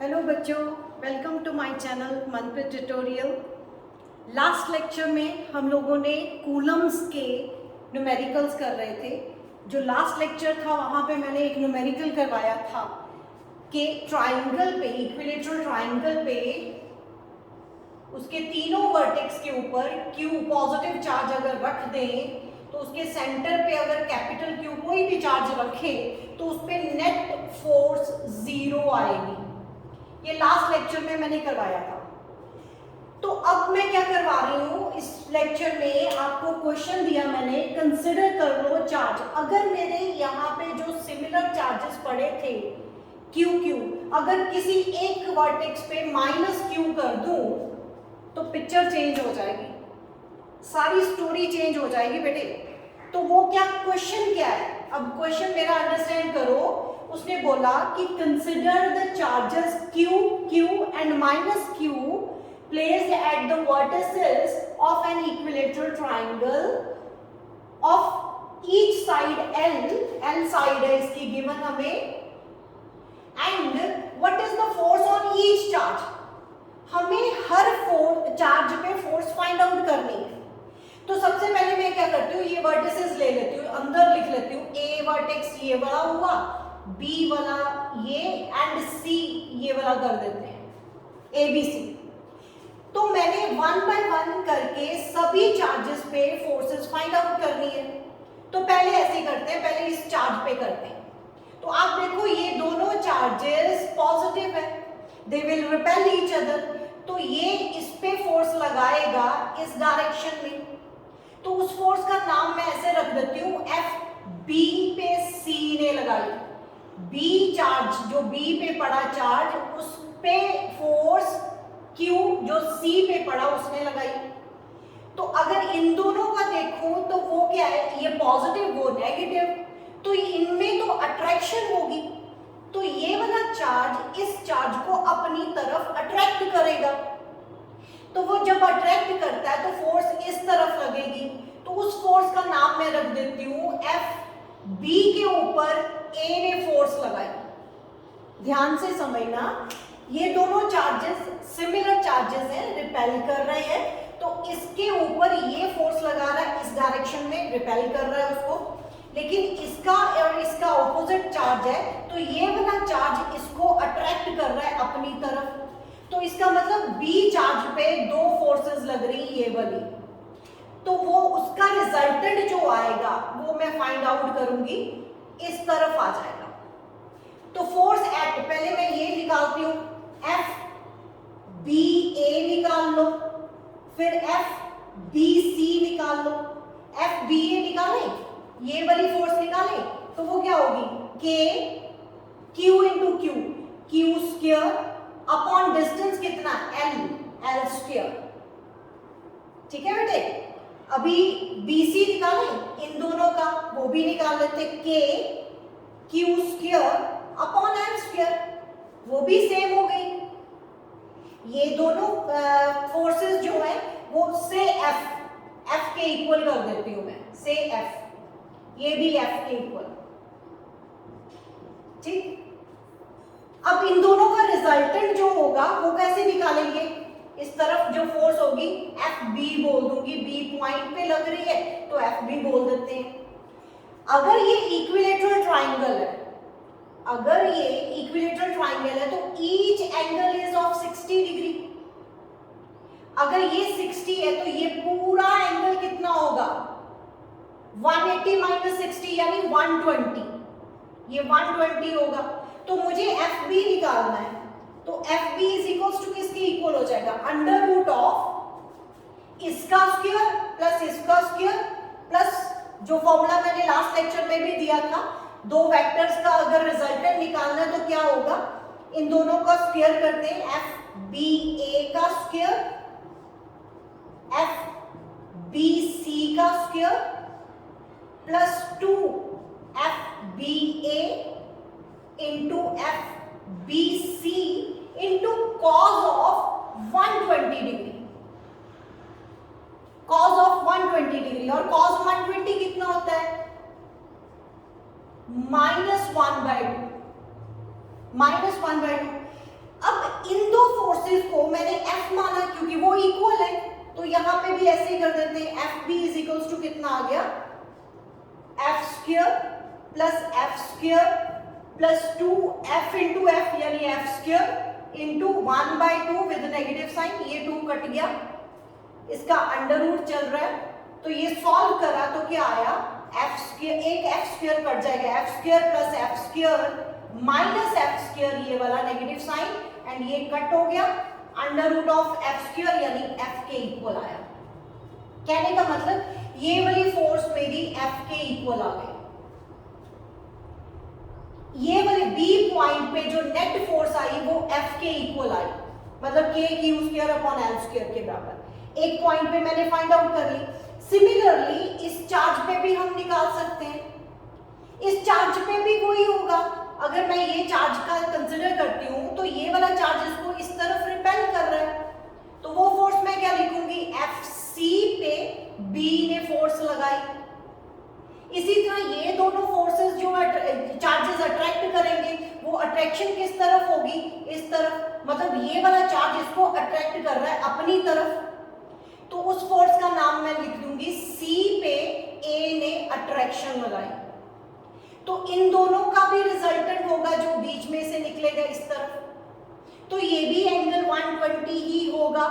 Hello बच्चों, welcome to my channel Manpreet tutorial. Last lecture में हम लोगों ने कूलम्स के न्यूमेरिकल्स कर रहे थे। जो लास्ट लेक्चर था वहाँ पे मैंने एक न्यूमेरिकल करवाया था कि ट्राइंगल पे, इक्विलेटरल ट्राइंगल पे उसके तीनों वर्टेक्स के ऊपर क्यू पॉजिटिव चार्ज अगर रख दें तो उसके सेंटर पे अगर कैपिटल क्यू कोई भी चार्ज रखे तो उस पर नेट फोर्स 0 आएगी। ये लास्ट लेक्चर में मैंने करवाया था। तो अब मैं क्या करवा रही हूँ, इस लेक्चर में आपको क्वेश्चन दिया मैंने, कंसिडर कर लो चार्ज। अगर मेरे यहाँ पे जो सिमिलर चार्जेस पड़े थे क्यू क्यू, अगर किसी एक वर्टेक्स पे -q कर दूं तो पिक्चर चेंज हो जाएगी, सारी स्टोरी चेंज हो जाएगी बेटे। तो वो क्या क्वेश्चन क्या है, अब क्वेश्चन मेरा अंडरस्टैंड करो। उसने बोला कि consider the charges q q and -q placed at the vertices of an equilateral triangle of each side l side है इसकी गिवन हमें, and what is the force on each charge. हमें हर charge पे force find out करनी है। तो सबसे पहले मैं क्या करती हूँ, ये वर्टिसेस ले लेती हूँ, अंदर लिख लेती हूँ। ए वर्टेक्स ये वाला हुआ, बी वाला ये, एंड सी ये वाला कर देते हैं, ए बी सी। तो मैंने 1 बाय 1 करके सभी चार्जेस पे फोर्सेस फाइंड आउट करनी है। तो पहले ऐसे करते हैं, पहले इस चार्ज पे करते हैं। तो आप देखो ये दोनों चार्जेस पॉजिटिव है, they will repel each other. तो ये इस पे फोर्स लगाएगा इस डायरेक्शन में, तो उस फोर्स का नाम मैं ऐसे रख देती हूँ एफ। बी पे सी ने लगाई, बी चार्ज जो बी पे पड़ा चार्ज उस पे फोर्स क्यू जो सी पे पड़ा उसने लगाई। तो अगर इन दोनों का देखूं तो वो क्या है, ये पॉजिटिव वो नेगेटिव, तो इनमें तो अट्रैक्शन होगी। तो ये वाला चार्ज इस चार्ज को अपनी तरफ अट्रैक्ट करेगा। तो वो जब अट्रैक्ट करता है तो फोर्स इस तरफ लगेगी, तो उस फोर्स का नाम मैं रख देती हूँ एफ। बी के ऊपर ए ने फोर्स लगाई। ध्यान से समझना, ये दोनों चार्जेस सिमिलर चार्जेस हैं, रिपेल कर रहे हैं। तो इसके ऊपर ये फोर्स लगा रहा है, इस डायरेक्शन में रिपेल कर रहा है उसको, लेकिन इसका और इसका ऑपोजिट चार्ज है, तो ये वाला चार्ज इसको अट्रैक्ट कर रहा है अपनी तरफ। तो इसका मतलब बी चार्ज पे दो फोर्सेस लग रही ये वाली, तो वो उसका रिजल्टेंट जो आएगा वो मैं फाइंड आउट करूंगी, इस तरफ आ जाएगा। तो फोर्स एक्ट पहले मैं ये निकालती हूं, एफ बी ए निकाल लो, फिर एफ बी सी निकाल लो। एफ बी ए निकाले, ये वाली फोर्स निकाले, तो वो क्या होगी, के Q into Q, Q square upon distance कितना एल स्क्वायर। ठीक है बेटे। अभी BC निकालें, इन दोनों का वो भी निकाल लेते, के Q square upon L square, वो भी सेम हो गई। ये दोनों फोर्सेस जो है वो से एफ के इक्वल कर देती हूं मैं, से एफ, ये भी एफ के इक्वल। ठीक। अब इन दोनों का रिजल्टेंट जो होगा वो कैसे निकालेंगे, इस तरफ जो फोर्स होगी एफ बी बोल दूंगी, बी पॉइंट पे लग रही है तो एफ बी बोल देते हैं। अगर ये इक्विलेटरल ट्राइंगल है, अगर ये इक्विलेटरल ट्राइंगल है तो each angle is of 60 degree. अगर ये 60 है तो ये पूरा एंगल कितना होगा, 180 माइनस 60 यानी 120, ये 120 होगा। तो मुझे एफ बी निकालना है, तो F B is equals to किसके इक्वल हो जाएगा, अंडर रूट ऑफ इसका स्क्वायर प्लस इसका स्क्वायर प्लस जो फॉर्मूला मैंने लास्ट लेक्चर में भी दिया था, दो वेक्टर्स का अगर रिजल्टेंट निकालना है तो क्या होगा, इन दोनों का स्क्वायर करते हैं, एफ बी ए का स्क्वायर एफ बी सी का square plus 2 F B A into F B C into cos of 120 degree, cos of 120 degree. और कॉज 120 कितना होता है, -1/2, -1/2। अब इन दो फोर्सेस को मैंने F माना क्योंकि वो इक्वल है, तो यहां पे भी ऐसे ही कर देते हैं। FB इज इक्वल्स टू कितना आ गया, F square plus F square plus 2F into F यानी F square into 1/2 with negative sign, ये 2 कट गया, इसका अंडर रूट चल रहा है, तो ये सॉल्व करा तो क्या आया, F स्क्वायर, एक F स्क्वायर कट जाएगा, F square plus F square minus F square, ये वाला नेगेटिव साइन, एंड ये कट हो गया, under root of F square यानी F के इक्वल आया। कहने का मतलब ये वाली फोर्स मेरी F के इक्वल आ गई। ये वाले B पॉइंट पे जो नेट फोर्स आई वो F के इक्वल आई, मतलब K Q square upon L square के बराबर। एक पॉइंट पे मैंने फाइंड आउट कर ली। सिमिलरली इस चार्ज पे भी हम निकाल सकते हैं, इस चार्ज पे भी वही होगा। अगर मैं ये चार्ज का कंसिडर करती हूं तो ये वाला चार्ज इसको इस तरफ रिपेल कर रहा है, तो वो फोर्स मैं क्या लिखूंगी, FC पे B ने फोर्स लगाई। इसी तरह ये दोनों फोर्सेस जो चार्जेस अट्रैक्ट करेंगे वो अट्रैक्शन किस तरफ होगी, इस तरफ, मतलब ये वाला चार्ज इसको अट्रैक्ट कर रहा है अपनी तरफ, तो उस फोर्स का नाम मैं लिख दूंगी C पे A ने अट्रैक्शन लगाई। तो इन दोनों का भी रिजल्टेंट होगा जो बीच में से निकलेगा इस तरफ, तो ये भी एंगल 120 ही होगा,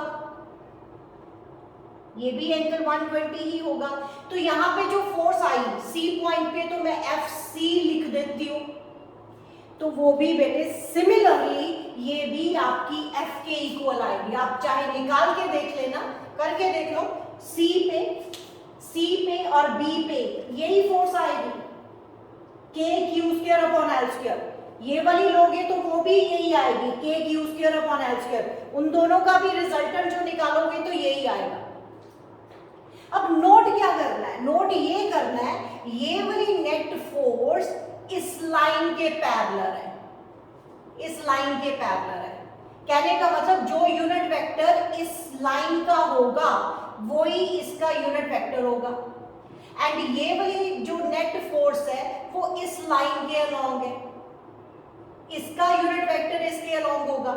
ये भी एंगल 120 ही होगा। तो यहां पे जो फोर्स आई C पॉइंट पे तो मैं FC लिख देती हूं, तो वो भी बेटे सिमिलरली ये भी आपकी F के इक्वल आएगी। आप चाहे निकाल के देख लेना, करके देख लो, C पे और B पे यही फोर्स आएगी, K Q square upon L square, ये वाली लोगे तो वो भी यही आएगी, K Q square upon L square, उन दोनों का भी रिजल्टेंट जो निकालोगे तो यही आएगा। अब नोट क्या करना है, नोट ये करना है ये वाली नेट फोर्स इस लाइन के पैरेलल है, इस लाइन के पैरेलल है। कहने का मतलब जो यूनिट वेक्टर इस लाइन का होगा वही इसका यूनिट वेक्टर होगा, एंड ये वाली जो नेट फोर्स है वो इस लाइन के अलोंग है, इसका यूनिट वेक्टर इसके अलोंग होगा।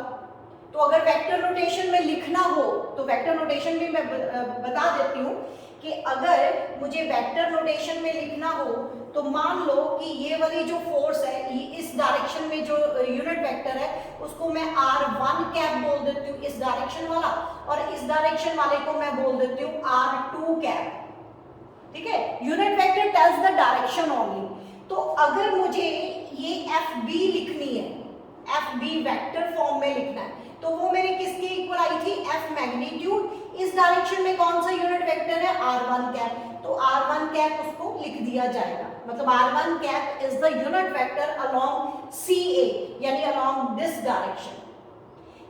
तो अगर वेक्टर नोटेशन में लिखना हो तो वेक्टर नोटेशन भी मैं बता देती हूँ कि अगर मुझे वेक्टर नोटेशन में लिखना हो तो मान लो कि ये वाली जो फोर्स है इस डायरेक्शन में जो यूनिट वेक्टर है उसको मैं R1 कैप बोल देती हूँ, इस डायरेक्शन वाला, और इस डायरेक्शन वाले को मैं बोल देती हूँ R2 कैप, ठीक है। Unit vector tells the direction only. तो अगर मुझे ये FB लिखनी है, FB वेक्टर फॉर्म में लिखना है, तो वो मेरे किसके इक्वल आई थी, F मैग्नीट्यूड, इस डायरेक्शन में कौन सा यूनिट वेक्टर है, R1 कैप, तो R1 कैप उसको लिख दिया जाएगा, मतलब R1 cap is the unit vector along CA यानी अलोंग दिस डायरेक्शन।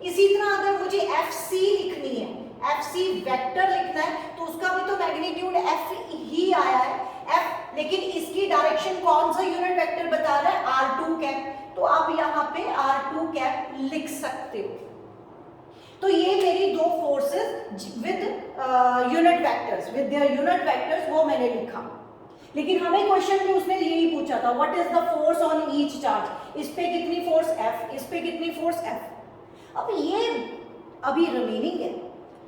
इसी तरह अगर मुझे FC लिखनी है, FC वेक्टर लिखना है, तो उसका भी तो मैग्नीट्यूड F ही आया है, F, लेकिन इसकी डायरेक्शन कौन सा यूनिट वेक्टर बता रहा है, R2 कैप, तो आप यहाँ पे R2 कैप लिख सकते हो। तो ये मेरी दो forces with unit vectors, with their unit vectors, वो मैंने लिखा। लेकिन हमें क्वेश्चन में उसने यही पूछा था, what is the force on each charge, इस पे कितनी फोर्स F, इस पे कितनी फोर्स F। अब ये अभी रिमेनिंग है,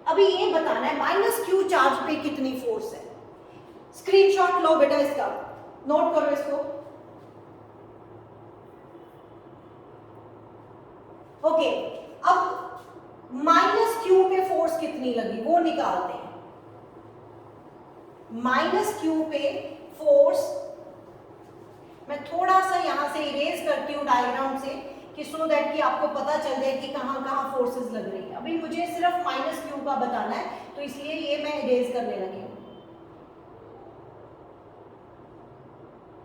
अभी ये बताना है माइनस Q चार्ज पे कितनी फोर्स है। स्क्रीनशॉट लो बेटा, इसका नोट करो इसको। ओके, अब माइनस Q पे फोर्स कितनी लगी वो निकालते हैं। माइनस Q पे फोर्स मैं थोड़ा सा यहां से इरेज करती हूँ डायग्राम से, कि सो दैट कि आपको पता चल जाए कि कहां कहां फोर्सेस लग रही है। अभी मुझे सिर्फ माइनस Q का बताना है, तो इसलिए ये मैं इरेज करने लगी हूँ।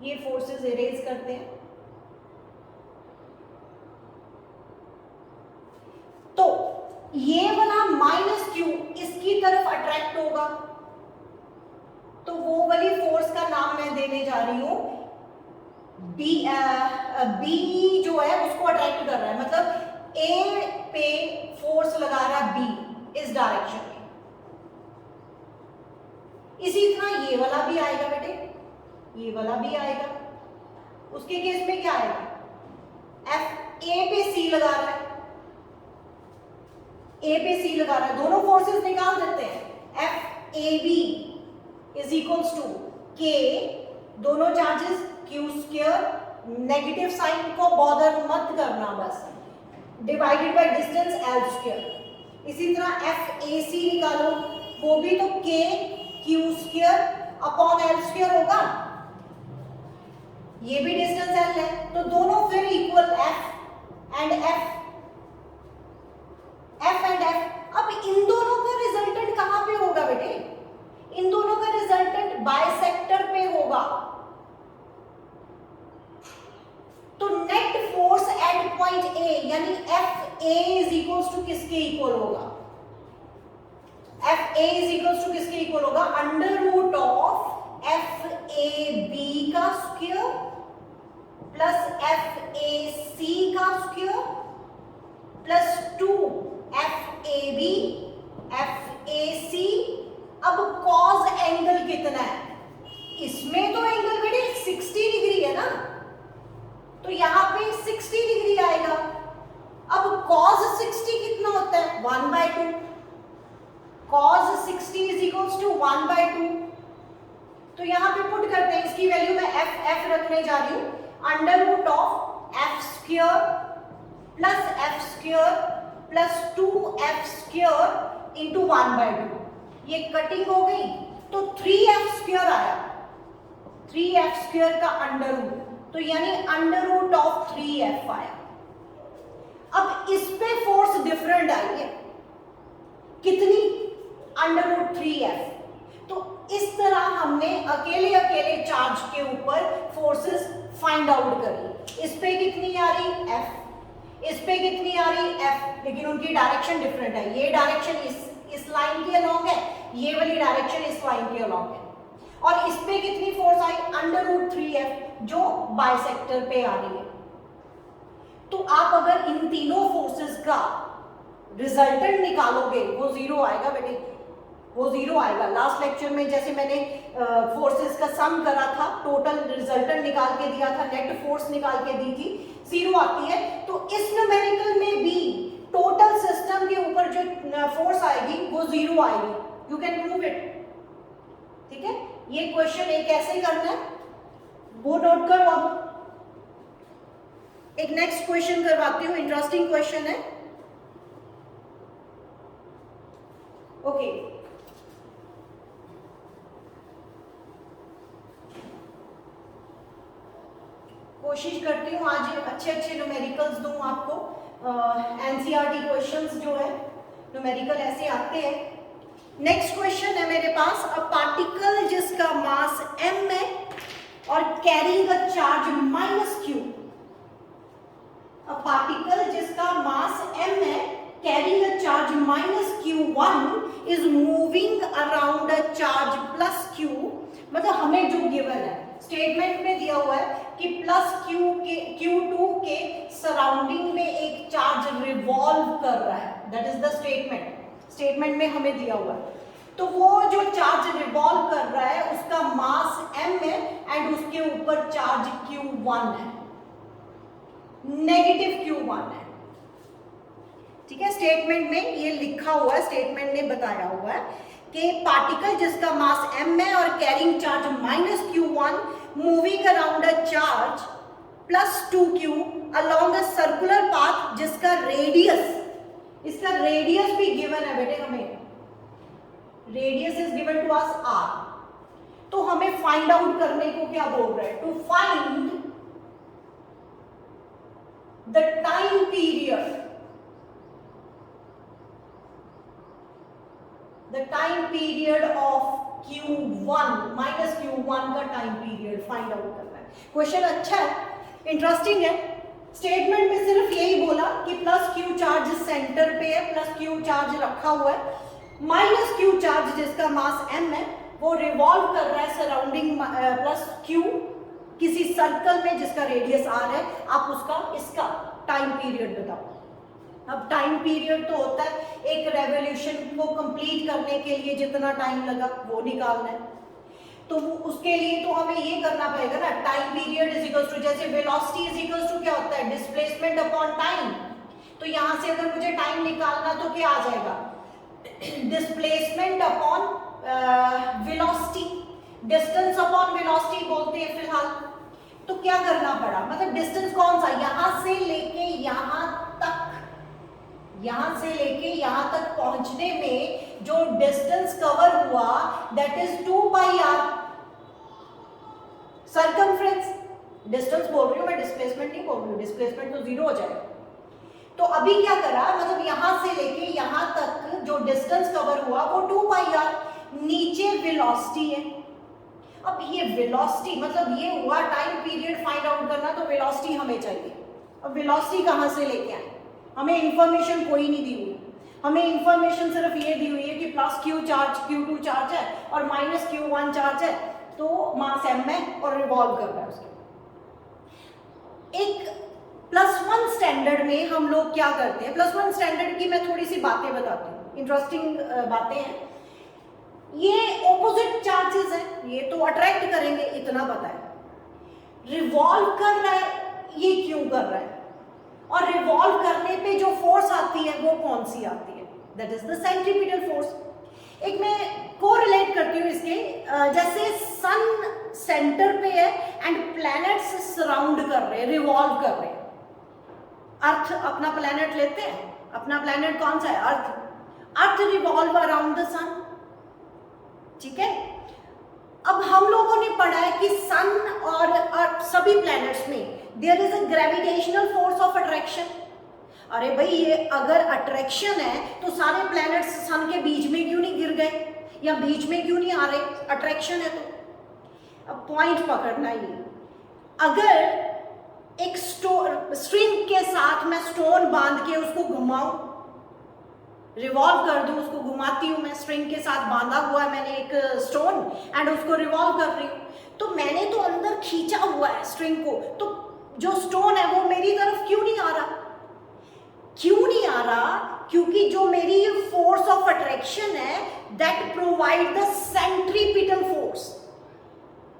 ये फोर्सेस इरेज करते हैं। तो ये वाला माइनस Q इसकी तरफ अट्रैक्ट होगा, तो वो वाली फोर्स का नाम मैं देने जा रही हूं B जो है उसको अट्रैक्ट कर रहा है, मतलब A पे फोर्स लगा रहा है B इस डायरेक्शन में। इसी तरह ये वाला भी आएगा बेटे, ये वाला भी आएगा। उसके केस में क्या आएगा, F A पे C लगा रहा है, ए पे सी लगा रहा है, दोनों फोर्सेस निकाल देते हैं। F A B is equals to K, दोनों charges Q square, negative sign को बॉदर मत करना बस, divided by distance L square. इसी तरह एफ ए सी निकालो, वो भी तो के Q square upon L square होगा, ये भी डिस्टेंस एल है, तो दोनों फिर equal F and F, F and F. अब इन दोनों का रिजल्टेंट कहां पे होगा बेटे? इन दोनों का रिजल्टेंट बाइसेक्टर पे होगा। तो net force at point A यानी F A is equals to किसके इक्वल होगा? F A is equals to किसके इक्वल होगा? Under root of F A B का square plus F A C का square plus 2 F A B F A C. अब cos angle कितना है? इसमें तो एंगल बेटे 60 डिग्री है ना, तो यहां पे 60 डिग्री आएगा। अब cos 60 कितना होता है? 1/2। cos 60 is equals to 1/2। तो यहां पे पुट करते हैं, इसकी वैल्यू मैं एफ रखने जा रही हूं, under root of F square plus F square plus 2f square into 1/2। ये कटिंग हो गई तो 3f स्क्वायर आया, 3f स्क्वायर का अंडर रूट, तो यानी अंडर रूट ऑफ 3f आया। अब इस पे फोर्स डिफरेंट आई है, कितनी? Under root 3f। तो इस तरह हमने अकेले अकेले चार्ज के ऊपर फोर्सेस फाइंड आउट करी। इस पे कितनी आ रही? f, इस पे कितनी आ रही? f, लेकिन उनकी डायरेक्शन डिफरेंट है। ये डायरेक्शन इस लाइन के अलोंग है, ये वाली डायरेक्शन इस लाइन के अलोंग है। और इस पे कितनी फोर्स आई? अंडर रूट 3f जो बाइसेक्टर पे आ रही है। तो आप अगर इन तीनों फोर्सेस का रिजल्टेंट निकालोगे वो जीरो आएगा बेटे, वो जीरो आएगा। लास्ट लेक्चर में जैसे मैंने फोर्सेस का सम करा था, टोटल रिजल्टेंट निकाल के दिया था, नेट फोर्स निकाल के दी थी, जीरो आती है। तो इस न्यूमेरिकल में भी टोटल सिस्टम के ऊपर जो फोर्स आएगी वो जीरो आएगी। यू कैन प्रूव इट, ठीक है। ये क्वेश्चन एक ऐसे करना है, वो नोट करो। अब एक नेक्स्ट क्वेश्चन करवाती हूँ, इंटरेस्टिंग क्वेश्चन है। ओके, कोशिश करती हूँ आज अच्छे अच्छे न्यूमेरिकल्स दूं आपको। एनसीईआरटी क्वेश्चंस जो है न्यूमेरिकल ऐसे आते हैं। नेक्स्ट क्वेश्चन है मेरे पास, अ पार्टिकल जिसका मास m है और carrying a charge -q। A particle जिसका मास m है, carrying a charge -q1 is moving around a charge +q। मतलब हमें जो गिवन है, स्टेटमेंट में दिया हुआ है कि +q2 के सराउंडिंग में एक चार्ज रिवॉल्व कर रहा है। दैट इज द स्टेटमेंट में हमें दिया हुआ है। तो वो जो चार्ज रिवॉल्व कर रहा है उसका मास m है एंड उसके ऊपर चार्ज q1 है, नेगेटिव q1 है, ठीक है। स्टेटमेंट में ये लिखा हुआ है, स्टेटमेंट ने बताया हुआ है कि पार्टिकल जिसका मास m है और carrying charge -q1 moving around a charge +2q along a circular path जिसका रेडियस, इसका रेडियस भी गिवन है बेटे, हमें radius is given to us r। तो हमें फाइंड आउट करने को क्या बोल रहा है? To find the time period, the time period of q1 -q1 का टाइम पीरियड फाइंड आउट करना है। क्वेश्चन अच्छा है, इंटरेस्टिंग है। स्टेटमेंट में सिर्फ यही बोला कि +q चार्ज सेंटर पे है, +q चार्ज रखा हुआ है, -q चार्ज जिसका मास m है वो रिवॉल्व कर रहा है सराउंडिंग +q किसी सर्कल में जिसका रेडियस r है। आप उसका इसका टाइम पीरियड बताओ। अब टाइम पीरियड तो होता है एक रेवोल्यूशन को कंप्लीट करने के लिए जितना टाइम लगा वो निकालना है। तो उसके लिए तो हमें ये करना पड़ेगा ना, time period is equals to, जैसे वेलोसिटी इज इक्वल्स टू क्या होता है? Displacement upon time. तो यहाँ से अगर मुझे टाइम निकालना तो क्या आ जाएगा, displacement upon velocity, distance upon velocity बोलते हैं फिलहाल। तो क्या करना पड़ा, मतलब डिस्टेंस कौन सा, यहां से लेके यहां तक पहुंचने में जो डिस्टेंस कवर हुआ that is 2 pi R circumference. Distance बोल रही हूं मैं, डिस्प्लेसमेंट नहीं बोल रही हूं, डिस्प्लेसमेंट तो जीरो हो जाएगा। तो अभी क्या करा, मतलब यहां से लेके यहां तक जो डिस्टेंस कवर हुआ वो 2 पाई आर, नीचे वेलोसिटी है। अब ये वेलोसिटी मतलब ये हुआ टाइम पीरियड फाइंड आउट करना, तो वेलोसिटी हमें चाहिए। अब वेलोसिटी कहां से लेके आए, हमें इंफॉर्मेशन कोई नहीं दी हुई, हमें इंफॉर्मेशन सिर्फ ये दी हुई है कि plus Q charge Q2 charge है और माइनस Q1 चार्ज है, तो मास m है और रिवॉल्व कर रहा है उसके। एक +1 स्टैंडर्ड में हम लोग क्या करते हैं, +1 स्टैंडर्ड की मैं थोड़ी सी बातें बताती हूँ, इंटरेस्टिंग बातें हैं। ये ऑपोजिट चार्जेस हैं, ये तो अट्रैक्ट करेंगे इतना पता है। रिवॉल्व कर रहा है, ये क्यों कर रहा है, और रिवॉल्व करने पे जो फोर्स आती है वो कौन सी आती है, that is the centripetal force. एक मैं कोरिलेट करती हूँ इसके, जैसे सन सेंटर पे है एंड प्लैनेट्स सराउंड कर रहे हैं, रिवॉल्व कर रहे हैं। अर्थ अपना प्लैनेट लेते हैं, अपना प्लैनेट कौन सा है, अर्थ रिवॉल्व अराउंड द सन, ठीक है। अब हम लोगों ने पढ़ा है कि सन और अर्थ सभी प्लैनेट्स में there is a gravitational force of attraction. अरे भाई ये अगर अट्रैक्शन है तो सारे प्लैनेट्स सन के बीच में क्यों नहीं गिर गए या बीच में क्यों नहीं आ रहे, अट्रैक्शन है तो। अब पॉइंट पकड़ना ये, अगर एक स्ट्रिंग के साथ मैं स्टोन बांध के उसको घुमाऊं, रिवॉल्व कर दूं, उसको घुमाती हूं मैं, स्ट्रिंग के साथ बांधा हुआ है मैंने एक स्टोन एंड उसको रिवॉल्व कर रही हूं, तो मैंने तो अंदर खींचा हुआ है स्ट्रिंग को, तो जो स्टोन है वो मेरी तरफ क्यों नहीं आ रहा, क्यों नहीं आ रहा, क्योंकि जो मेरी फोर्स ऑफ अट्रैक्शन है that provide the centripetal force,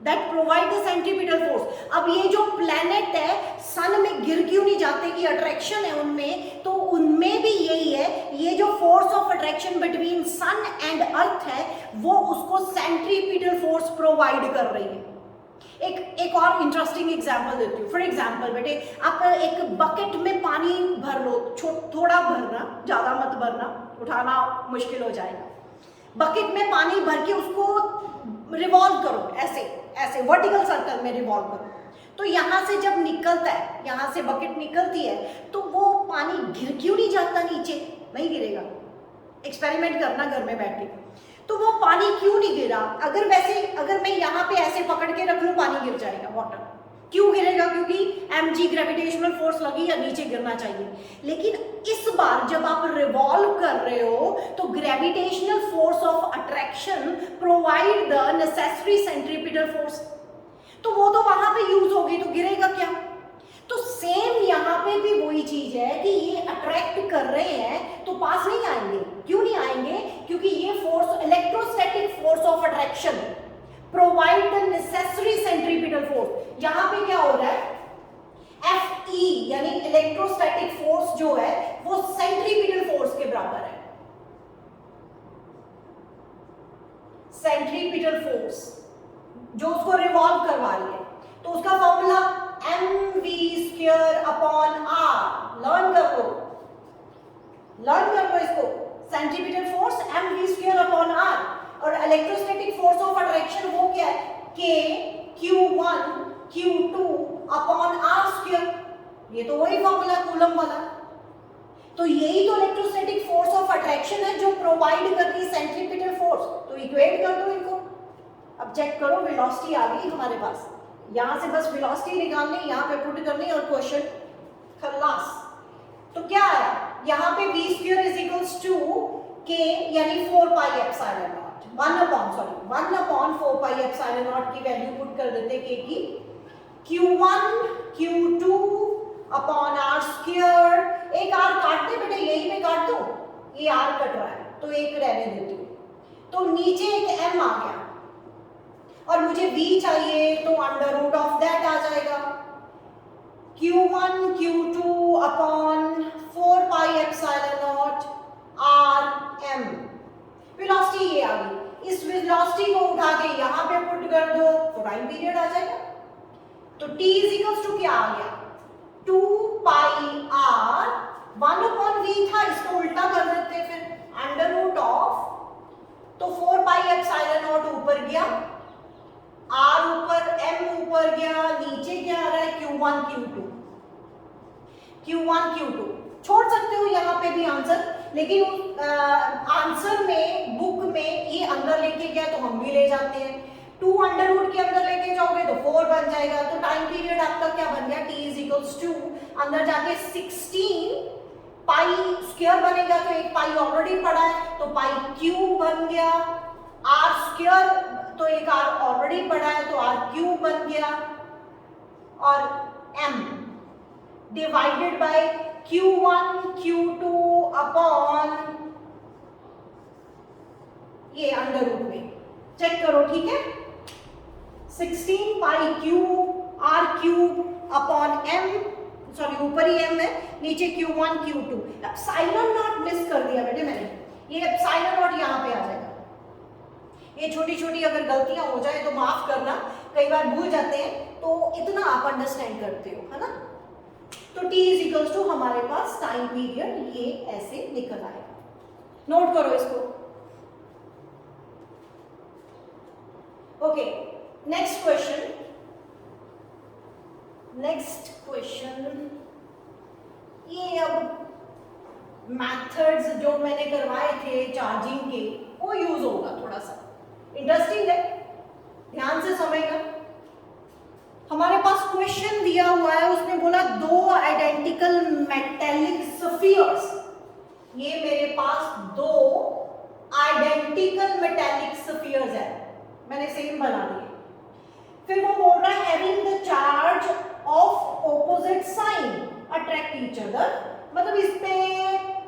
that provide the centripetal force. अब ये जो प्लैनेट है सन में गिर क्यों नहीं जाते, कि अट्रैक्शन है उनमें, तो उनमें भी यही है, ये जो force of attraction between sun and earth है वो उसको सेंट्रीपिटल फोर्स प्रोवाइड कर रही है। एक और इंटरेस्टिंग एग्जांपल देती हूँ। फॉर एग्जांपल बेटे, आप एक बकेट में पानी भर लो, थोड़ा भरना, ज्यादा मत भरना, उठाना मुश्किल हो जाएगा। बकेट में पानी भर के उसको रिवॉल्व करो, ऐसे ऐसे वर्टिकल सर्कल में रिवॉल्व करो, तो यहाँ से जब निकलता है, यहाँ से बकेट निकलती है, तो वो पानी गिर क्यों नहीं जाता नीचे, नहीं गिरेगा, एक्सपेरिमेंट करना घर में बैठ के, तो वो पानी क्यों नहीं गिरा। अगर वैसे अगर मैं यहाँ पे ऐसे पकड़ के रख लूँ पानी गिर जाएगा, वाटर क्यों गिरेगा, क्योंकि mg ग्रेविटेशनल फोर्स लगी या नीचे गिरना चाहिए। लेकिन इस बार जब आप रिवॉल्व कर रहे हो तो gravitational force of attraction provide the necessary centripetal force, तो वो तो वहां पे यूज होगी, तो गिरेगा क्या। तो सेम यहाँ पे भी वही चीज है कि ये अट्रैक्ट कर रहे हैं तो पास नहीं आएंगे, क्यों नहीं आएंगे, क्योंकि ये force electrostatic force of attraction provide the necessary centripetal force. यहाँ पे क्या हो रहा है, Fe यानी इलेक्ट्रोस्टैटिक फोर्स जो है वो सेंट्रीपिटल फोर्स के बराबर है। सेंट्रीपिटल फोर्स जो उसको रिवॉल्व करवा रही है, तो उसका formula mv² upon r, learn कर लो इसको, centripetal force mv² upon r, और इलेक्ट्रोस्टैटिक फोर्स ऑफ अट्रैक्शन वो क्या है, k q1 q2 upon r², ये तो वही फॉर्मूला कूलम वाला। तो यही तो इलेक्ट्रोस्टैटिक फोर्स ऑफ अट्रैक्शन है जो प्रोवाइड कर रही है सेंट्रीपिटल फोर्स, तो इक्वेट कर दो इनको। अब चेक करो, वेलोसिटी आ गई हमारे पास, यहां से बस वेलोसिटी निकालनी, यहां पे पुट करनी और क्वेश्चन खल्लास। तो क्या आया, यहाँ पे v² is equals to k यानी 4 पाई epsilon not, 1 upon 4 pi epsilon not की वैल्यू पुट कर देते k की, q1 q2 अपॉन r², एक r काट दे बेटे, यहीं पे काट दो, ये r कट रहा है तो एक रहने देती हूँ, तो नीचे एक m आ गया और मुझे v चाहिए तो अंडर रूट ऑफ दैट आ जाएगा, q1 q2 अपॉन 4 वेलोसिटी ये आ गई, इस वेलोसिटी को उठा के यहाँ पे पुट कर दो तो टाइम पीरियड आ जाएगा। तो t इज इक्वल्स टू क्या आ गया, 2 पाई r, 1/v था, इसको उल्टा कर देते हैं फिर, अंडर रूट ऑफ, तो 4 पाई एप्सिलॉन नॉट ऊपर गया, r ऊपर, m ऊपर गया, नीचे क्या आ रहा है q1 q2, q1 q2 छोड़ सकते हो यहाँ पे भी आंसर, लेकिन आंसर में बुक में ये अंदर लेके गया तो हम भी ले जाते हैं, 2 अंडर रूट के अंदर लेके जाओगे तो 4 बन जाएगा, तो टाइम पीरियड आपका क्या बन गया, t इज इक्वल्स टू अंदर जाके 16 पाई स्क्वायर बनेगा, तो एक पाई ऑलरेडी पड़ा है तो पाई क्यूब बन गया, r स्क्वायर तो एक r ऑलरेडी पड़ा है तो r क्यूब बन गया, और m divided by q1 q2 upon ये अंडर रूट में, चेक करो ठीक है, 16 पाई cube r cube upon m, sorry ऊपर ही m है, नीचे q1 q2, epsilon not miss कर दिया बेटे मैंने, ये एप्सिलॉन नॉट यहाँ पे आ जाएगा। ये छोटी छोटी अगर गलतियां हो जाए तो माफ करना, कई बार भूल जाते हैं, तो इतना आप अंडरस्टैंड करते हो, है ना। तो t इज इक्वल्स टू हमारे पास टाइम पीरियड ये ऐसे निकल आएगा, नोट करो इसको। ओके, नेक्स्ट क्वेश्चन, ये अब मेथड्स जो मैंने करवाए थे चार्जिंग के वो यूज होगा, थोड़ा सा इंटरेस्टिंग है, ध्यान से समझना। हमारे पास क्वेश्चन दिया हुआ है, उसने बोला 2 आइडेंटिकल मेटेलिक स्फीयर्स, ये मेरे पास 2 आइडेंटिकल मेटेलिक स्फीयर्स है, मैंने सेम बना दिए। फिर वो बोल रहा है having the charge of opposite sign attract each other, मतलब इस पे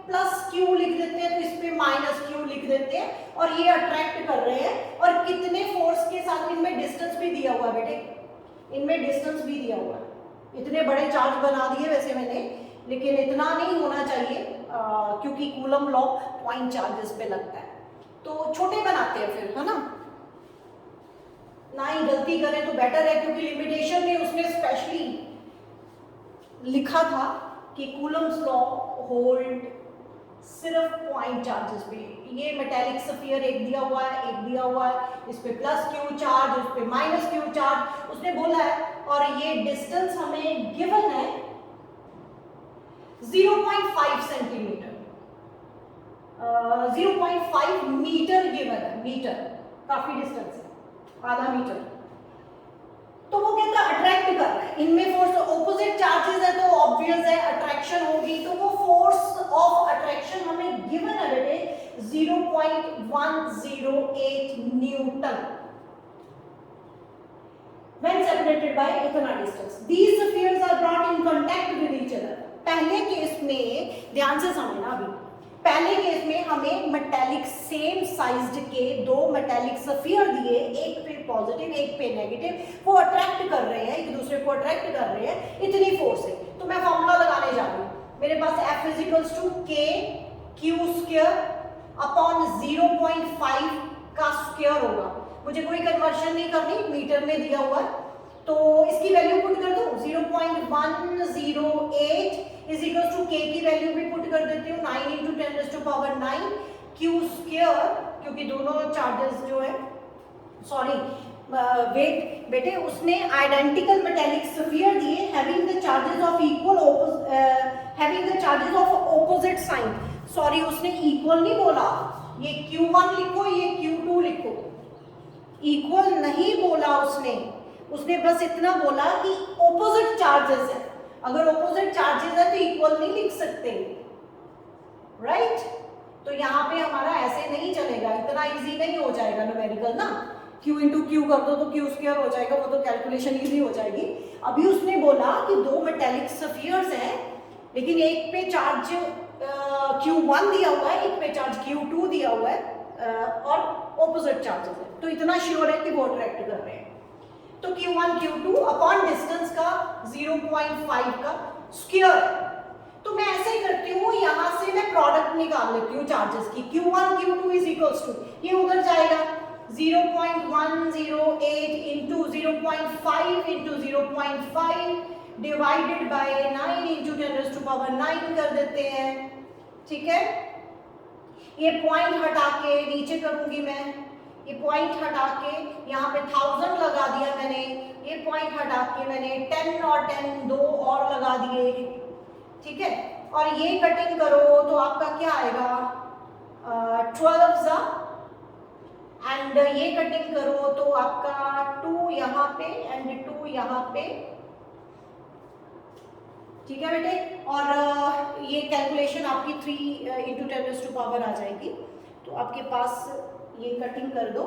प्लस क्यू लिख देते हैं तो इस पे माइनस क्यू लिख देते हैं, और ये अट्रैक्ट कर रहे हैं, और कितने फोर्स के साथ, इनमें डिस्टेंस भी दिया हुआ है बेटे, इनमें डिस्टेंस भी दिया हुआ है। इतने बड़े चार्ज बना दिए वैसे मैंने, लेकिन इतना नहीं होना चाहिए क्योंकि कूलम लॉ पॉइंट चार्जेस पे लगता है, तो छोटे बनाते हैं फिर, है ना ही गलती करें तो बेटर है, क्योंकि लिमिटेशन में उसने स्पेशली लिखा था कि कूलम्स लॉ होल्ड सिर्फ पॉइंट चार्जेस पे। ये मेटेलिक स्फीयर एक दिया हुआ है, एक दिया हुआ है, इस पे प्लस क्यू चार्ज, उस पे माइनस क्यू चार्ज उसने बोला है, और ये डिस्टेंस हमें गिवन है 0.5 सेंटीमीटर, 0.5 मीटर गिवन है, मीटर काफी डिस्टेंस है, आधा मीटर। तो वो कहता है अट्रैक्ट कर रहा है, इनमें फोर्स ऑपोजिट चार्जेस है तो ऑब्वियस है अट्रैक्शन होगी, तो वो फोर्स ऑफ अट्रैक्शन हमें गिवन है बेटे 0.108 न्यूटन when separated by इतना distance. These spheres are brought in contact with each other। पहले केस में ध्यान से समझना, अभी पहले केस में हमें मेटेलिक सेम साइज्ड के 2 मेटेलिक स्फीयर दिए, एक पे पॉजिटिव एक पे नेगेटिव, वो अट्रैक्ट कर रहे हैं, एक दूसरे को अट्रैक्ट कर रहे हैं, इतनी फोर्स है। तो मैं फॉर्मूला लगाने जा रही हूँ, मेरे पास F is equals to K Q square upon 0.5 का स्क्वायर होगा, मुझे कोई कन्वर्शन नहीं करनी, मीटर में दिया हुआ है, तो इसकी वैल्यू पुट कर दूं 0.108 इज इक्वल्स टू K की वैल्यू भी पुट कर देती हूँ 9 × 10⁻⁹ Q स्क्वायर, क्योंकि दोनों चार्जेस जो है, सॉरी वेट बेटे, उसने आइडेंटिकल मेटेलिक स्फीयर दिए having the charges of equal having the charges of opposite sign, sorry उसने इक्वल नहीं बोला, ये Q1 लिखो ये Q2 लिखो, इक्वल नहीं बोला उसने बस इतना बोला कि ऑपोजिट चार्जेस है, अगर ऑपोजिट चार्जेस है तो इक्वल नहीं लिख सकते, राइट। तो यहाँ पे हमारा ऐसे नहीं चलेगा, इतना इजी नहीं हो जाएगा न्यूमेरिकल ना, Q × Q कर दो तो Q स्क्वायर हो जाएगा, वो तो कैलकुलेशन इजी हो जाएगी। अभी उसने बोला कि 2 मेटेलिक स्फीयर्स हैं, लेकिन एक पे चार्ज Q1 दिया हुआ है, एक पे चार्ज Q2 दिया हुआ है, और ऑपोजिट चार्जेस है, तो इतना श्योर है कि वो अट्रैक्ट कर रहे हैं। तो Q1 Q2 अपॉन डिस्टेंस का 0.5 का स्क्वायर, तो मैं ऐसे ही करती हूँ, यहाँ से मैं प्रोडक्ट निकाल लेती हूँ चार्जेस की। Q1 Q2 is equals to, ये उधर जाएगा 0.108 into 0.5 into 0.5 divided by 9 into 10⁻⁹ कर देते हैं, ठीक है। ये पॉइंट हटा के नीचे करूंगी मैं, ये पॉइंट हटा के यहाँ पे 1000 लगा दिया मैंने, ये पॉइंट हटा के मैंने 10 और 10 दो और लगा दिए, ठीक है। और ये कटिंग करो तो आपका क्या आएगा 12 सा, एंड ये कटिंग करो तो आपका 2 यहाँ पे एंड 2 यहाँ पे, ठीक है बेटे। और ये कैलकुलेशन आपकी 3 इंटू 10⁻⁴ आ जाएगी। तो आपके पास ये कटिंग कर दो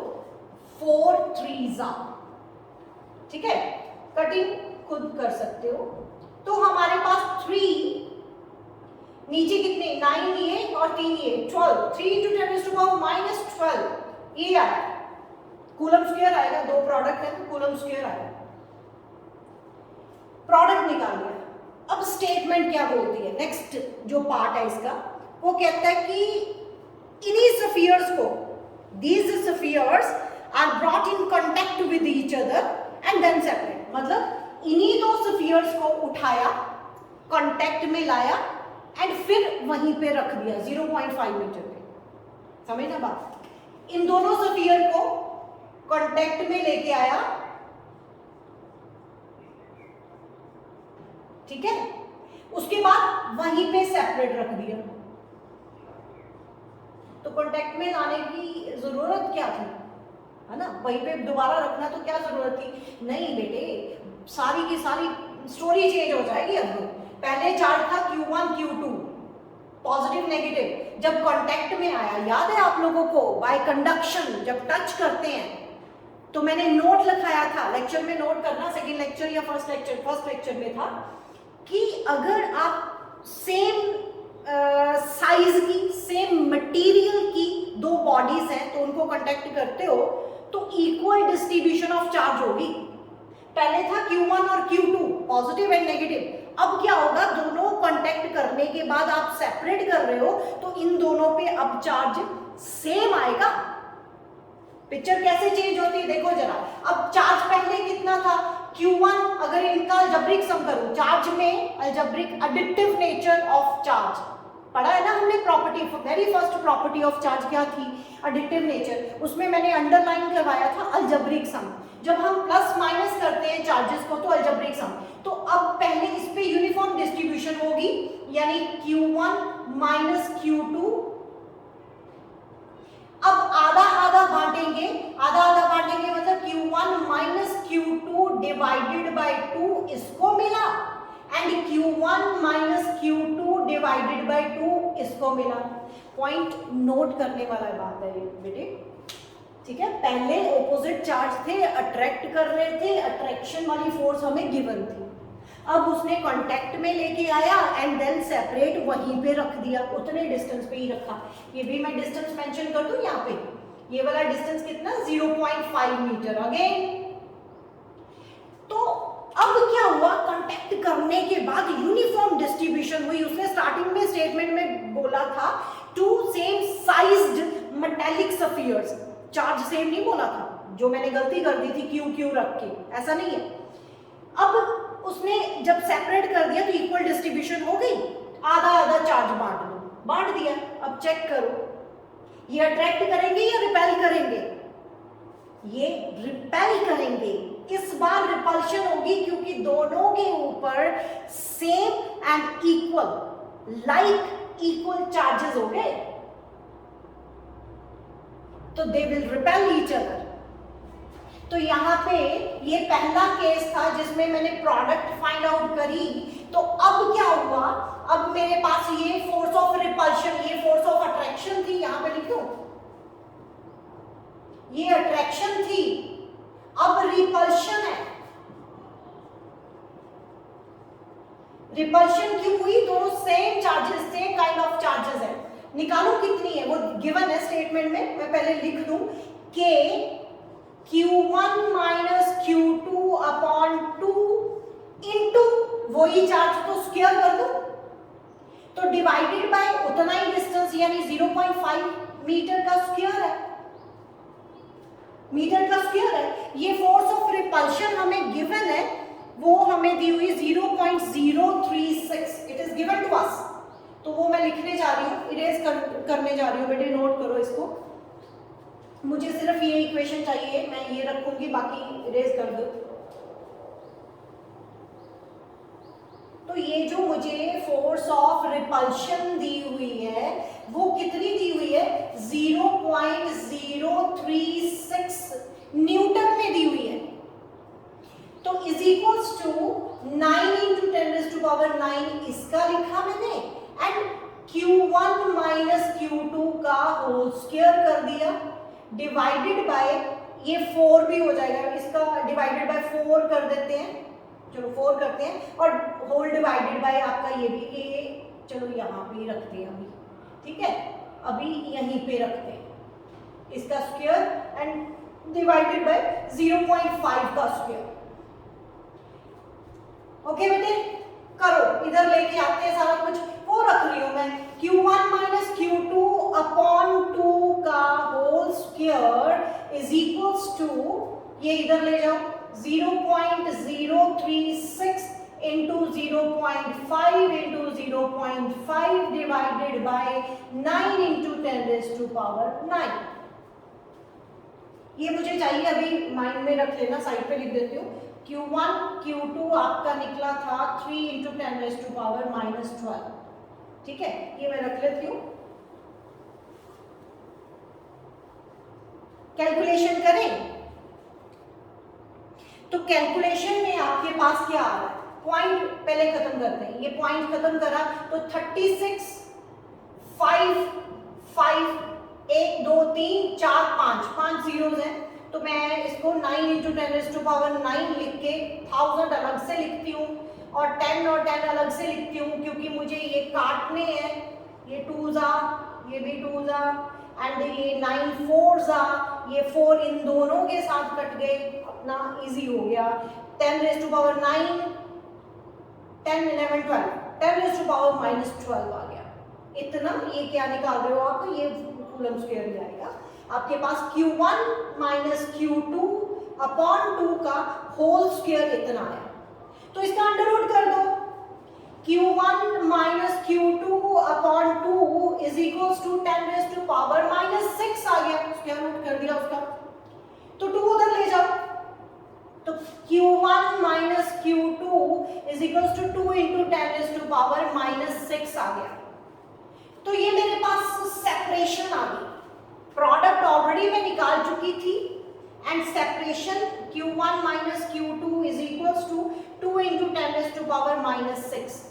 4 3 सा, ठीक है। कटिंग खुद कर सकते हो। तो हमारे पास 3 नीचे कितने 9 ये और 3 ये 12, 3 इंटू 10⁻⁻12 ये आया, कूलम स्क्वायर आएगा, दो प्रोडक्ट है तो कूलम स्क्वायर आएगा। प्रोडक्ट निकाल लिया। अब स्टेटमेंट क्या बोलती है, नेक्स्ट जो पार्ट है इसका, वो कहता है कि इन्हीं स्फीयर्स को, these spheres are brought in contact with each other and then separate, मतलब इन्हीं दो स्फीयर्स को उठाया, कांटेक्ट में लाया एंड फिर वहीं पे रख दिया 0.5 मीटर पे, समझ ना बात। इन दोनों स्फीयर को कांटेक्ट में लेके आया, ठीक है। उसके बाद वहीं पे सेपरेट रख दिया। तो कांटेक्ट में लाने की जरूरत क्या थी, है ना, वहीं पे दोबारा रखना तो क्या जरूरत थी, नहीं बेटे, सारी की सारी स्टोरी चेंज हो जाएगी। अब पहले चार्ज था Q1 Q2 पॉजिटिव नेगेटिव, जब कांटेक्ट में आया, याद है आप लोगों को, बाय कंडक्शन जब टच करते हैं तो मैंने नोट लिखाया था, लेक्चर में नोट करना, सेकंड लेक्चर या फर्स्ट लेक्चर में था कि अगर आप सेम साइज की, सेम मटेरियल की दो बॉडीज हैं तो उनको कांटेक्ट करते हो तो इक्वल डिस्ट्रीब्यूशन ऑफ चार्ज होगी। पहले था Q1 और Q2 पॉजिटिव एंड नेगेटिव, अब क्या होगा, दोनों कांटेक्ट करने के बाद आप सेपरेट कर रहे हो तो इन दोनों पे अब चार्ज सेम आएगा। पिक्चर कैसे चेंज होती है देखो जरा। अब चार्ज पहले कितना था Q1, अगर इनका अलजेब्रिक सम करूं, चार्ज में algebraic additive nature of charge पढ़ा है ना हमने, property, very first property of charge क्या थी, एडिटिव नेचर। उसमें मैंने अंडरलाइन करवाया था अलजेब्रिक सम, जब हम प्लस माइनस करते हैं चार्जेस को तो अलजेब्रिक सम। तो अब पहले इस पे यूनिफॉर्म डिस्ट्रीब्यूशन होगी, यानी Q1 माइनस Q2। अब आधा आधा बांटेंगे, मतलब Q1 minus Q2 divided by 2 इसको मिला, and Q1 minus Q2 divided by 2 इसको मिला। पॉइंट नोट करने वाला बात है ये बेटे, ठीक है। पहले ऑपोजिट चार्ज थे, अट्रैक्ट कर रहे थे, अट्रैक्शन वाली फोर्स हमें गिवन थी। अब उसने कांटेक्ट में लेके आया एंड देन सेपरेट वहीं पे रख दिया, उतने डिस्टेंस पे ही रखा। ये भी मैं डिस्टेंस मेंशन कर दूं यहाँ पे, ये वाला डिस्टेंस कितना 0.5 मीटर अगेन। तो अब क्या हुआ, कांटेक्ट करने के बाद यूनिफॉर्म डिस्ट्रीब्यूशन हुई। उसने स्टार्टिंग में स्टेटमेंट में बोला था 2 same sized metallic spheres, charge same नहीं बोला था, जो मैंने गलती कर दी थी Q रख के, ऐसा नहीं है। अब उसने जब सेपरेट कर दिया तो इक्वल डिस्ट्रीब्यूशन हो गई, आधा आधा चार्ज बांट दिया। अब चेक करो, ये अट्रैक्ट करेंगे या रिपेल करेंगे, ये रिपेल करेंगे। इस बार रिपल्शन होगी क्योंकि दोनों के ऊपर सेम एंड इक्वल चार्जेस हो गए, तो they will repel each other. तो यहाँ पे ये पहला केस था जिसमें मैंने प्रोडक्ट फाइंड आउट करी। तो अब क्या हुआ, अब मेरे पास ये फोर्स ऑफ रिपल्शन, ये फोर्स ऑफ अट्रैक्शन थी, यहां पे लिख दो, ये अट्रैक्शन थी, अब रिपल्शन है। रिपल्शन क्यों हुई, दोनों same charges, same kind of charges है। निकालो कितनी है, वो गिवन है स्टेटमेंट में, मैं पहले लिख दूं कि Q1 minus Q2 upon 2 into वही चार्ज, तो स्क्वायर कर दो, तो डिवाइडेड बाय उतना ही डिस्टेंस यानी 0.5 मीटर का स्क्वायर है, मीटर का स्क्वायर है। ये फोर्स ऑफ रिपल्शन हमें गिवन है, वो हमें दी हुई 0.036, it is given to us. तो वो मैं लिखने जा रही हूँ, इरेज करने जा रही हूँ बेटे, नोट करो इसको। मुझे सिर्फ ये इक्वेशन चाहिए, मैं ये रखूंगी, बाकी इरेज कर दो। तो ये जो मुझे फोर्स ऑफ रिपल्शन दी हुई है वो कितनी दी हुई है, 0.036 न्यूटन में दी हुई है। तो इज इक्वल्स टू 9 इंटू 10⁻⁹ इसका लिखा मैंने, एंड Q1 माइनस Q2 का होल स्क्वायर कर दिया, डिवाइडेड बाय ये 4 भी हो जाएगा, इसका डिवाइडेड बाय 4 कर देते हैं, चलो 4 करते हैं, और होल डिवाइडेड बाय आपका ये भी, ये चलो यहाँ पे रखते हैं अभी, ठीक है, अभी यहीं पे रखते हैं इसका स्क्वायर एंड डिवाइडेड बाय 0.5 का स्क्वायर। ओके बेटे, करो, इधर लेके आते हैं सारा कुछ, वो रख रही हूं मैं, Q1 माइनस Q2 अपॉन 2 का whole square is equals to, ये इधर ले जाओ, 0.036 into 0.5 into 0.5 divided by 9 into 10⁻⁹। ये मुझे चाहिए, अभी माइंड में रख लेना, साइड पे लिख देती हूँ। Q1 Q2 आपका निकला था 3 into 10⁻⁻12, ठीक है, ये मैं रख लेती हूँ। कैलकुलेशन करें तो कैलकुलेशन में आपके पास क्या आ रहा है, पॉइंट पहले खत्म करते हैं, ये पॉइंट खत्म करा तो 36 5 5 1 2 3 4 5 जीरोस हैं, तो मैं इसको 9 into 10⁻⁹ लिख के 1000 अलग से लिखती हूँ और 10 और 10 अलग से लिखती हूँ, क्योंकि मुझे ये काटने हैं, ये 2s ये भी 2s एंड ये 9 4s, ये 4 इन दोनों के साथ कट गए, अपना इजी हो गया। 10⁻⁹ 10 11 12 10⁻⁻12 आ गया, इतना। ये क्या निकाल रहे हो आप, तो ये कूलम स्क्वायर ही आएगा आपके पास। Q1 माइनस Q2 अपॉन 2 का होल स्क्वायर इतना है, तो इसका अंडर रूट कर दो। Q1 minus Q2 upon 2 is equals to 10⁻⁻⁶ आ गया, स्क्वायर रूट कर दिया उसका, तो 2 उधर ले जाओ, तो Q1 minus Q2 is equals to 2 into 10⁻⁻⁶ आ गया। तो ये मेरे पास सेपरेशन आ गई, प्रोडक्ट ऑलरेडी मैं निकाल चुकी थी, and separation Q1 minus Q2 is equals to 2 into 10⁻⁻⁶।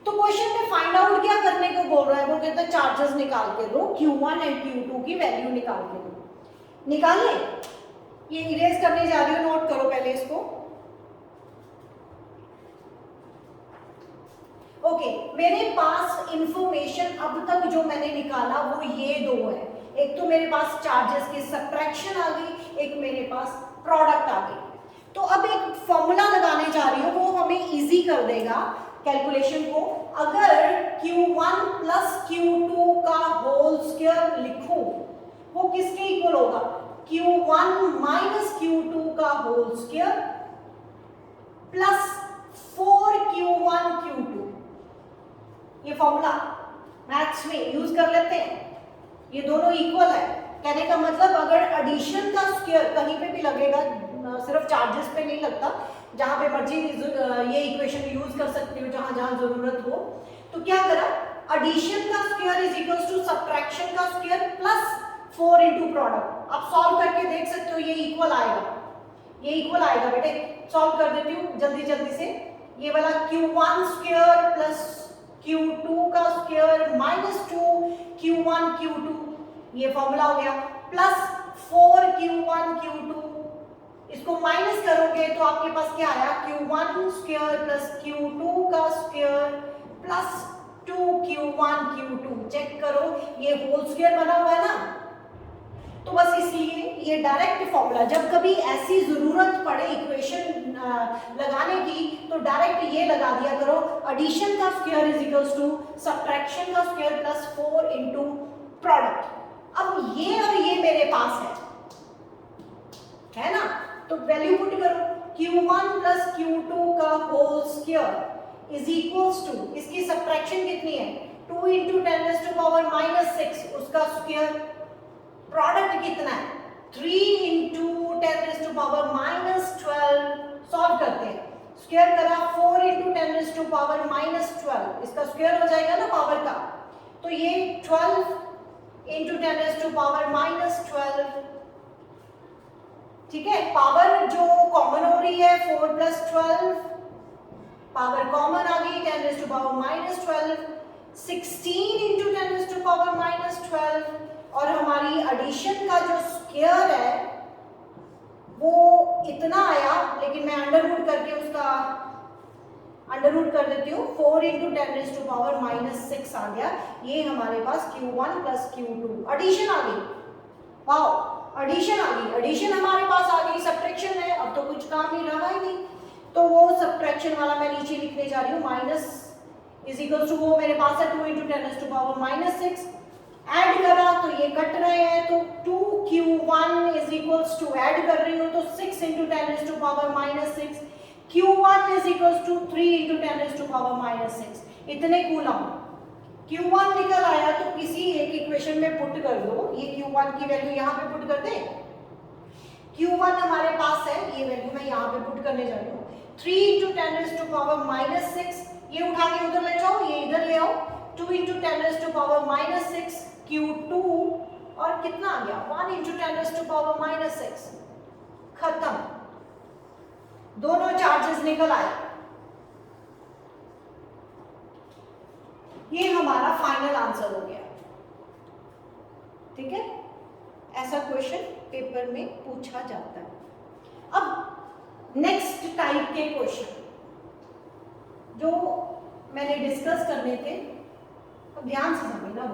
तो क्वेश्चन में फाइंड आउट क्या करने को बोल रहा है, वो कहता है चार्जेस निकाल के दो, Q1 एंड Q2 की वैल्यू निकाल के दो। निकाले, ये इरेज करने जा रही हूँ, नोट करो पहले इसको। ओके, मेरे पास इंफॉर्मेशन अब तक जो मैंने निकाला वो ये दो है, एक तो मेरे पास चार्जेस की सब्ट्रैक्शन आ गई, एक मेरे पास प्रोडक्ट आ गई। तो अब एक फॉर्मूला लगाने जा रही हूँ, वो हमें इजी कर देगा कैलकुलेशन को। अगर Q1 प्लस Q2 का होल स्क्वायर लिखूं, वो किसके इक्वल होगा, Q1 माइनस Q2 का whole square plus 4Q1 Q2। ये फॉर्मूला मैथ्स में यूज कर लेते हैं, ये दोनों इक्वल है। कहने का मतलब अगर एडिशन का स्क्वायर कहीं पे भी लगेगा, सिर्फ चार्जेस पे नहीं लगता, जहां पे मर्जी ये इक्वेशन यूज कर सकती हो, जहां जहां जरूरत हो। तो क्या करा, एडिशन का square is equals to subtraction का स्क्वायर प्लस 4 इंटू प्रोडक्ट। आप सॉल्व करके देख सकते हो, ये इक्वल आएगा, ये इक्वल आएगा बेटे। सॉल्व कर देती हूँ जल्दी जल्दी से। ये वाला Q1 स्क्वायर प्लस Q2 का स्क्वायर माइनस 2Q1 Q2, ये फॉर्मूला हो गया, प्लस 4Q1 Q2, इसको माइनस करोगे तो आपके पास क्या आया, Q1 स्क्वायर प्लस Q2 का square plus 2Q1 Q2। Check करो, ये होल स्क्वायर बना हुआ है ना, तो बस इसलिए ये डायरेक्ट फॉर्मूला, जब कभी ऐसी जरूरत पड़े इक्वेशन लगाने की तो डायरेक्ट ये लगा दिया करो, एडिशन का square is equals to subtraction का स्क्वायर प्लस 4 इनटू प्रोडक्ट। अब ये और ये मेरे पास है ना, तो वैल्यू पुट करो, Q1 प्लस Q2 का whole square is equals to, इसकी सब्ट्रैक्शन कितनी है 2 इंटू 10⁻⁻6 उसका स्क्वायर, प्रोडक्ट कितना है 3 इंटू 10⁻⁻12, सॉल्व करते हैं, स्क्वायर करा 4 इंटू 10⁻⁻12, इसका स्क्वायर हो जाएगा ना पावर का, तो ये 12 इंटू 10⁻⁻12, ठीक है। पावर जो कॉमन हो रही है 4 प्लस 12, पावर कॉमन आ गई 10⁻⁻12, 16 इंटू 10⁻⁻12, और हमारी एडिशन का जो स्क्वायर है वो इतना आया, लेकिन मैं अंडर रूट करके उसका अंडर रूट कर देती हूँ, 4 इंटू 10⁻⁻6 आ गया, ये हमारे पास Q1 प्लस Q2, एडिशन आ गई, वाओ एडिशन आ गई, एडिशन हमारे पास आ गई, सब्ट्रैक्शन है अब तो कुछ काम ही रहा ही नहीं, तो वो सब्ट्रैक्शन वाला मैं नीचे लिखने जा रही हूँ, माइनस इज इक्वल टू वो मेरे पास है 2 इंटू 10⁻⁻6, ऐड करा तो ये कट रहे हैं, तो 2Q1 is equals to, add कर रही हूँ तो 6 into 10⁻⁻6, Q1 is equals to 3 into 10⁻⁻6, इतने कूलम। Q1 निकल आया तो किसी एक इक्वेशन में पुट कर दो, ये Q1 की वैल्यू यहाँ पे पुट कर दे, Q1 हमारे पास है, ये वैल्यू मैं यहाँ पे पुट करने जा रही हूँ, 3 इंटू 10⁻⁻6, ये उठा के उधर ले जाओ, ये इधर ले आओ, 2 इंटू 10⁻⁻6 Q2, और कितना आ गया 1 इंटू 10⁻⁻6, खत्म, दोनों चार्जेस निकल आए, ये हमारा फाइनल आंसर हो गया, ठीक है। ऐसा क्वेश्चन पेपर में पूछा जाता है। अब नेक्स्ट टाइप के क्वेश्चन जो मैंने डिस्कस करने थे, अब ध्यान से समझना,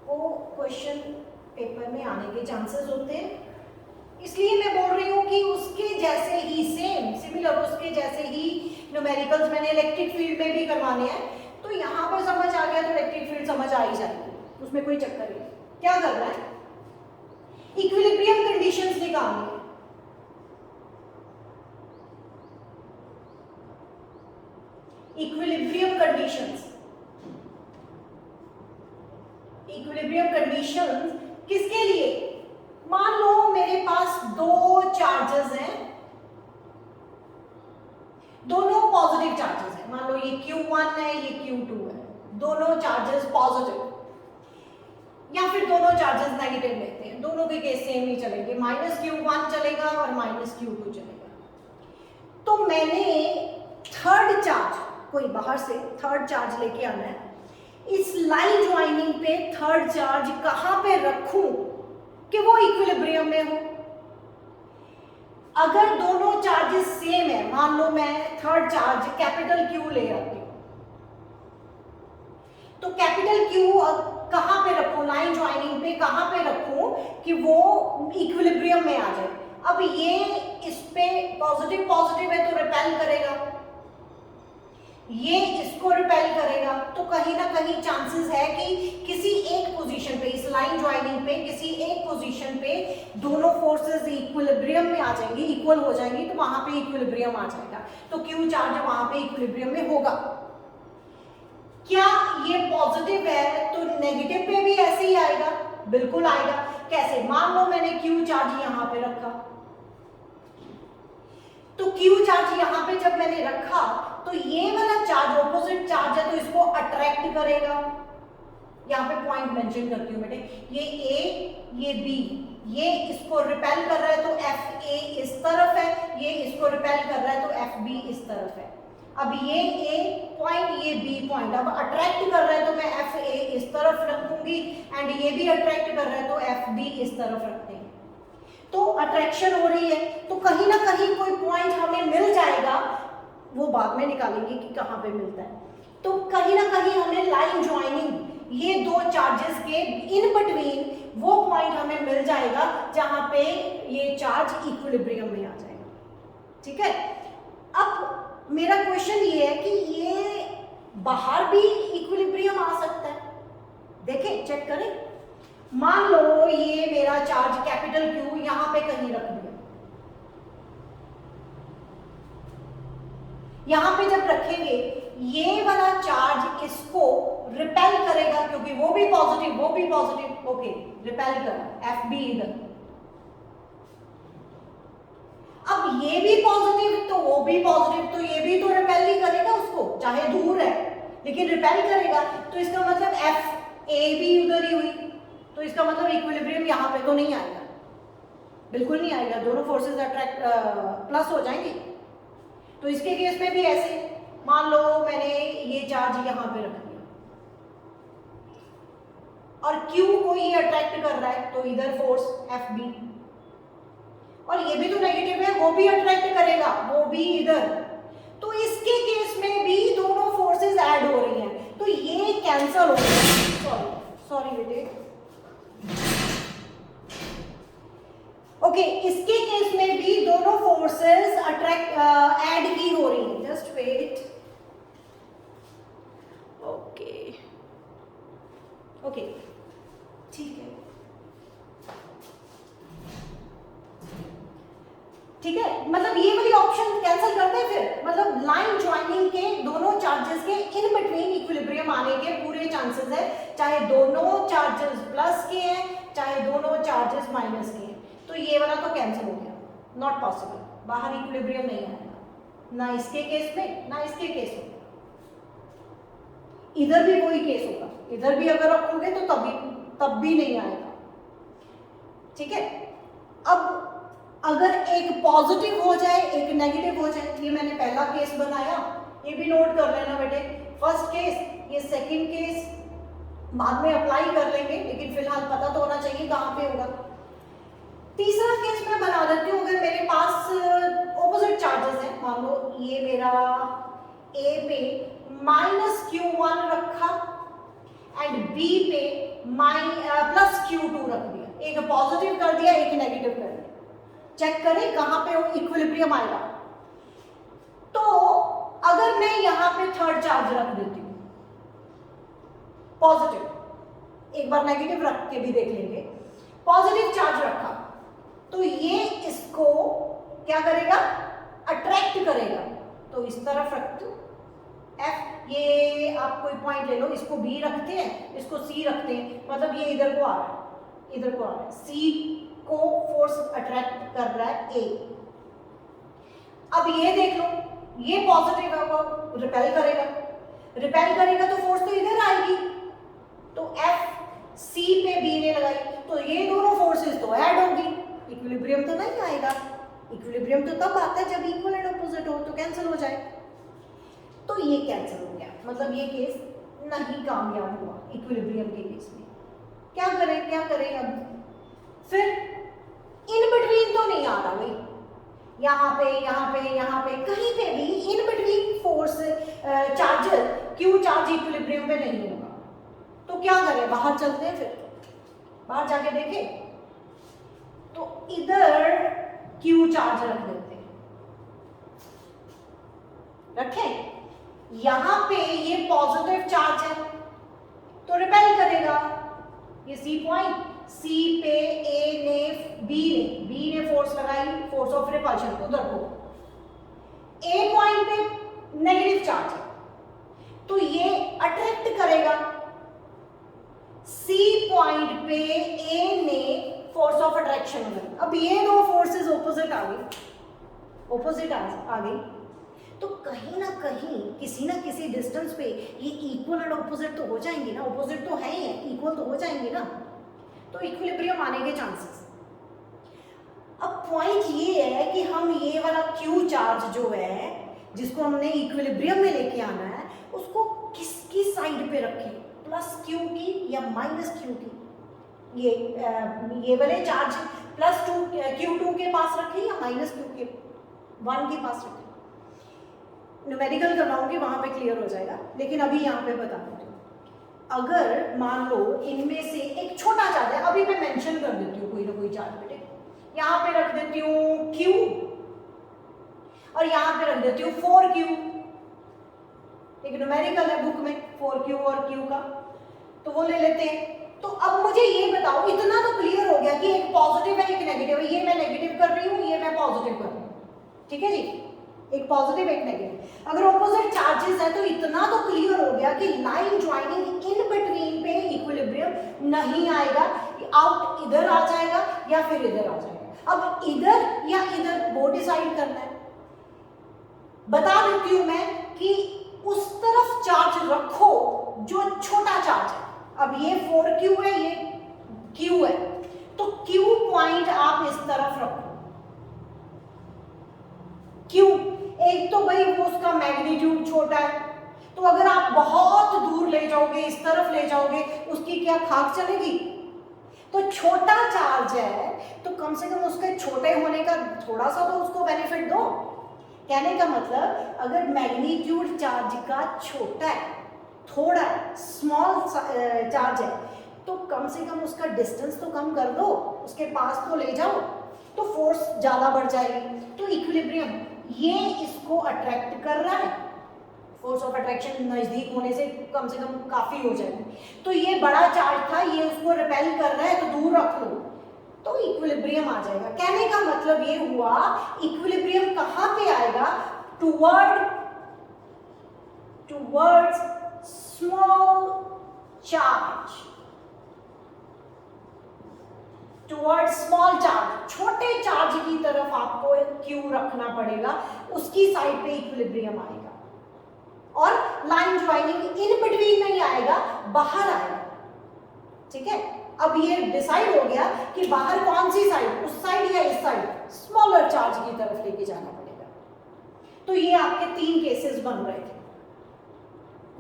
वो क्वेश्चन पेपर में आने के चांसेस होते हैं, इसलिए मैं बोल रही हूँ कि उसके जैसे ही सेम सिमिलर, उसके जैसे ही न्यूमेरिकल्स मैंने इलेक्ट्रिक फील्ड में भी करवाने हैं, तो यहाँ पर समझ आ गया तो इलेक्ट्रिक फील्ड समझ आ ही जाएगी, उसमें कोई चक्कर नहीं। क्या करना है, इक्विलिब्रियम कंडीशंस निकालनी है, इक्विलिब्रियम कंडीशंस, इक्विलिब्रियम कंडीशंस किसके लिए, मान लो मेरे पास दो चार्जेस हैं, दोनों पॉजिटिव चार्जेस हैं, मान लो ये Q1 है ये Q2 है, दोनों चार्जेस पॉजिटिव, या फिर दोनों चार्जेस नेगेटिव लेते हैं, दोनों के केस सेम ही चलेंगे, -Q1 चलेगा और -Q2 चलेगा। तो मैंने थर्ड चार्ज, कोई बाहर से थर्ड चार्ज लेके आना है, इस लाइन ज्वाइनिंग पे थर्ड चार्ज कहां पे रखूं कि वो इक्विलिब्रियम में हो। अगर दोनों चार्जेस सेम है, मान लो मैं थर्ड चार्ज कैपिटल Q ले आती हूं, तो कैपिटल Q कहां पे रखूं, लाइन ज्वाइनिंग पे कहां पे रखूं कि वो इक्विलिब्रियम में आ जाए। अब ये इस पे पॉजिटिव पॉजिटिव है तो रिपेल करेगा, ये इसको रिपेल करेगा, तो कहीं ना कहीं चांसेस है कि किसी एक पोजीशन पे, इस लाइन ज्वाइनिंग पे किसी एक पोजीशन पे दोनों फोर्सेस इक्विलिब्रियम में आ जाएंगी, इक्वल हो जाएंगी, तो वहां पे इक्विलिब्रियम आ जाएगा, तो Q चार्ज वहां पे इक्विलिब्रियम में होगा। क्या ये पॉजिटिव है तो नेगेटिव पे भी ऐसे ही आएगा, बिल्कुल आएगा। कैसे, मान लो मैंने Q चार्ज यहां पे रखा, तो Q चार्ज यहां पे जब मैंने रखा तो ये वाला चार्ज ऑपोजिट चार्ज है तो इसको अट्रैक्ट करेगा, यहाँ पे पॉइंट मेंशन करती हूँ बेटे, ये A ये B, ये इसको रिपेल कर रहा है तो FA इस तरफ है, ये इसको रिपेल कर रहा है तो FB इस तरफ है। अब ये A पॉइंट ये B पॉइंट अब अट्रैक्ट कर रहा है तो मैं FA इस तरफ रखूंगी, एंड ये भी अट्रैक्ट कर रहा है तो FB इस तरफ रखते हैं, तो अट्रैक्शन हो रही है, तो कहीं ना कहीं कोई पॉइंट हमें मिल जाएगा, वो बाद में निकालेंगे कि कहाँ पे मिलता है। तो कहीं ना कहीं हमें लाइन ज्वाइनिंग ये दो चार्जेस के इन बिटवीन वो पॉइंट हमें मिल जाएगा जहां पे ये चार्ज इक्विलिब्रियम में आ जाएगा। ठीक है, अब मेरा क्वेश्चन ये है कि ये बाहर भी इक्विलिब्रियम आ सकता है। देखें, चेक करें। मान लो ये मेरा चार्ज कैपिटल क्यू यहां पे कहीं रख दिया, यहां पे जब रखेंगे ये वाला चार्ज इसको रिपेल करेगा, क्योंकि वो भी पॉजिटिव ओके, रिपेल करा एफ बी इधर। अब ये भी पॉजिटिव तो वो भी पॉजिटिव, तो ये भी तो रिपेल ही करेगा उसको, चाहे दूर है लेकिन रिपेल करेगा। तो इसका मतलब एफ ए भी उधर ही हुई, तो इसका मतलब इक्विलिब्रियम यहां पे तो नहीं आएगा, बिल्कुल नहीं आएगा, दोनों फोर्सेस अट्रैक्ट प्लस हो जाएंगे। तो इसके केस में भी ऐसे, मान लो मैंने ये चार्ज यहां पे रख दिया और Q को ये अट्रैक्ट कर रहा है, तो इधर फोर्स एफ बी, और ये भी तो नेगेटिव है, वो भी अट्रैक्ट करेगा, वो भी इधर। तो इसके केस में भी दोनों फोर्सेस ऐड हो रही हैं, तो ये कैंसल हो गया। सॉरी बेटे, ओके, इसके केस में भी दोनों फोर्सेस अट्रैक्ट ऐड ही हो रही हैं। जस्ट वेट, ओके, ठीक है, ठीक है, मतलब ये वाली ऑप्शन कैंसिल करते हैं फिर, मतलब लाइन ज्वाइनिंग के दोनों चार्जेस के इन बिटवीन इक्विलिब्रियम आने के पूरे चांसेस है, चाहे दोनों चार्जेस प्लस के हैं चाहे दोनों चार्जेस माइनस के हैं। तो ये वाला तो कैंसिल हो गया, नॉट पॉसिबल, बाहर इक्विलिब्रियम नहीं आएगा, ना इसके केस में ना इसके केस में। इधर भी वही केस होगा, इधर भी अगर रखोगे तो तब भी नहीं आएगा। ठीक है, अब अगर एक पॉजिटिव हो जाए एक नेगेटिव हो जाए, ये मैंने पहला केस बनाया, ये भी नोट कर लेना बेटे, फर्स्ट केस, ये सेकंड केस बाद में अप्लाई कर लेंगे, लेकिन फिलहाल पता तो होना चाहिए कहां पे होगा। तीसरा केस मैं बना देती हूँ, अगर मेरे पास ऑपोजिट चार्जेस हैं, मान लो ये मेरा ए पे -Q1 रखा एंड बी पे +Q2 रख दिया, एक पॉजिटिव कर दिया एक नेगेटिव कर दिया। चेक करें कहां पे इक्विलिब्रियम आएगा। तो अगर मैं यहां पे थर्ड चार्ज रख देती हूं पॉजिटिव, एक बार नेगेटिव रख के भी देख लेंगे, पॉजिटिव चार्ज रखा तो ये इसको क्या करेगा, अट्रैक्ट करेगा। तो इस तरफ रख दो एफ, ये आप कोई पॉइंट ले लो, इसको बी रखते हैं इसको सी रखते हैं, मतलब ये इधर को आ रहा है, इधर को आ रहा है, सी को फोर्स अट्रैक्ट कर रहा है ए। अब ये देख लो, ये पॉजिटिव है, वो रिपेल करेगा तो फोर्स तो इधर आएगी, तो एफ सी पे बी ने लगाई, तो ये दोनों फोर्सेस तो ऐड होंगी, इक्विलिब्रियम तो नहीं आएगा। इक्विलिब्रियम तो तब आता है जब इक्वल एंड ऑपोजिट हो, तो कैंसिल हो जाए। तो ये कैंसिल हो गया, मतलब ये केस नहीं कामयाब हुआ इक्विलिब्रियम के केस में। क्या करें अब, फिर इन बिटवीन तो नहीं आ रहा भाई, यहाँ पे कहीं पे भी in between force charger Q charge equilibrium पे नहीं होगा। तो क्या करें, बाहर चलते हैं, फिर बाहर जाके देखें, तो इधर क्यू चार्ज रख देते हैं, रखें, यहां पे ये पॉजिटिव चार्ज है तो रिपेल करेगा, ये सी पॉइंट, सी पे ए ने बी ने फोर्स लगाई, फोर्स ऑफ रिपल्शन उधर को, ए पॉइंट पे नेगेटिव चार्ज है तो ये अट्रैक्ट करेगा, सी पॉइंट पे ए ने फोर्स ऑफ अट्रैक्शन लगाई। अब ये दो फोर्सेस ऑपोजिट आ गई, तो कहीं ना कहीं किसी ना किसी डिस्टेंस पे ये इक्वल एंड ऑपोजिट तो हो जाएंगे ना, ऑपोजिट तो है ही है, इक्वल तो हो जाएंगे ना, तो इक्विलिब्रियम आने के चांसेस। अब पॉइंट ये है कि हम ये वाला क्यू चार्ज जो है जिसको हमने इक्विलिब्रियम में लेके आना है, उसको किसकी साइड पे रखें, +Q की या -Q की। ये वाले चार्ज +Q2 के पास रखें या -Q1 के पास रखें। न्यूमेरिकल करवाऊंगी, वहां पे क्लियर हो जाएगा, लेकिन अभी यहाँ पे बता देती हूँ। अगर मान लो इनमें से एक छोटा चार्ज है, अभी मैं मेंशन कर देती हूँ कोई ना कोई चार्ज बेटे, यहाँ पे रख देती हूँ Q और यहाँ पे रख देती हूँ 4Q। एक न्यूमेरिकल है बुक में 4Q और Q का, तो वो ले लेते हैं। तो अब मुझे ये बताओ, इतना तो क्लियर हो गया कि एक पॉजिटिव है एक नेगेटिव है, ये मैं नेगेटिव कर रही हूँ, ये मैं पॉजिटिव कर रही हूँ, ठीक है जी, एक पॉजिटिव एक नेगेटिव। अगर ऑपोजिट चार्जेस है तो इतना तो क्लियर हो गया कि लाइन ज्वाइनिंग इन बिटवीन पे इक्विलिब्रियम नहीं आएगा, आउट इधर आ जाएगा या फिर इधर आ जाएगा। अब इधर या इधर वो डिसाइड करना है। बता देती हूं मैं कि उस तरफ चार्ज रखो जो छोटा चार्ज है। अब ये 4Q है, ये Q है, तो Q पॉइंट आप इस तरफ रखो। Q एक तो भाई वो उसका मैग्नीट्यूड छोटा है, तो अगर आप बहुत दूर ले जाओगे, इस तरफ ले जाओगे, उसकी क्या खाक चलेगी। तो छोटा चार्ज है तो कम से कम उसके छोटे होने का थोड़ा सा तो उसको बेनिफिट दो। कहने का मतलब अगर मैग्नीट्यूड चार्ज का छोटा है, थोड़ा स्मॉल चार्ज है, तो कम से कम उसका डिस्टेंस तो कम कर दो, उसके पास तो ले जाओ, तो फोर्स ज्यादा बढ़ जाएगी। तो इक्विलिब्रियम ये इसको अट्रैक्ट कर रहा है, फोर्स ऑफ अट्रैक्शन नजदीक होने से कम काफी हो जाएगी। तो ये बड़ा चार्ज था, ये उसको रिपेल कर रहा है, तो दूर रख लो, तो इक्विलिब्रियम आ जाएगा। कहने का मतलब ये हुआ इक्विलिब्रियम कहां पे आएगा, towards small charge, towards small charge, छोटे चार्ज की तरफ आपको Q रखना पड़ेगा, उसकी साइड पे इक्विलिब्रियम आएगा। और लाइन ज्वाइनिंग इन बिटवीन नहीं आएगा, बाहर आएगा, ठीक है। अब ये डिसाइड हो गया कि बाहर कौन सी साइड, उस साइड या इस साइड, स्मॉलर चार्ज की तरफ लेके जाना पड़ेगा। तो ये आपके 3 केसेस बन रहे थे,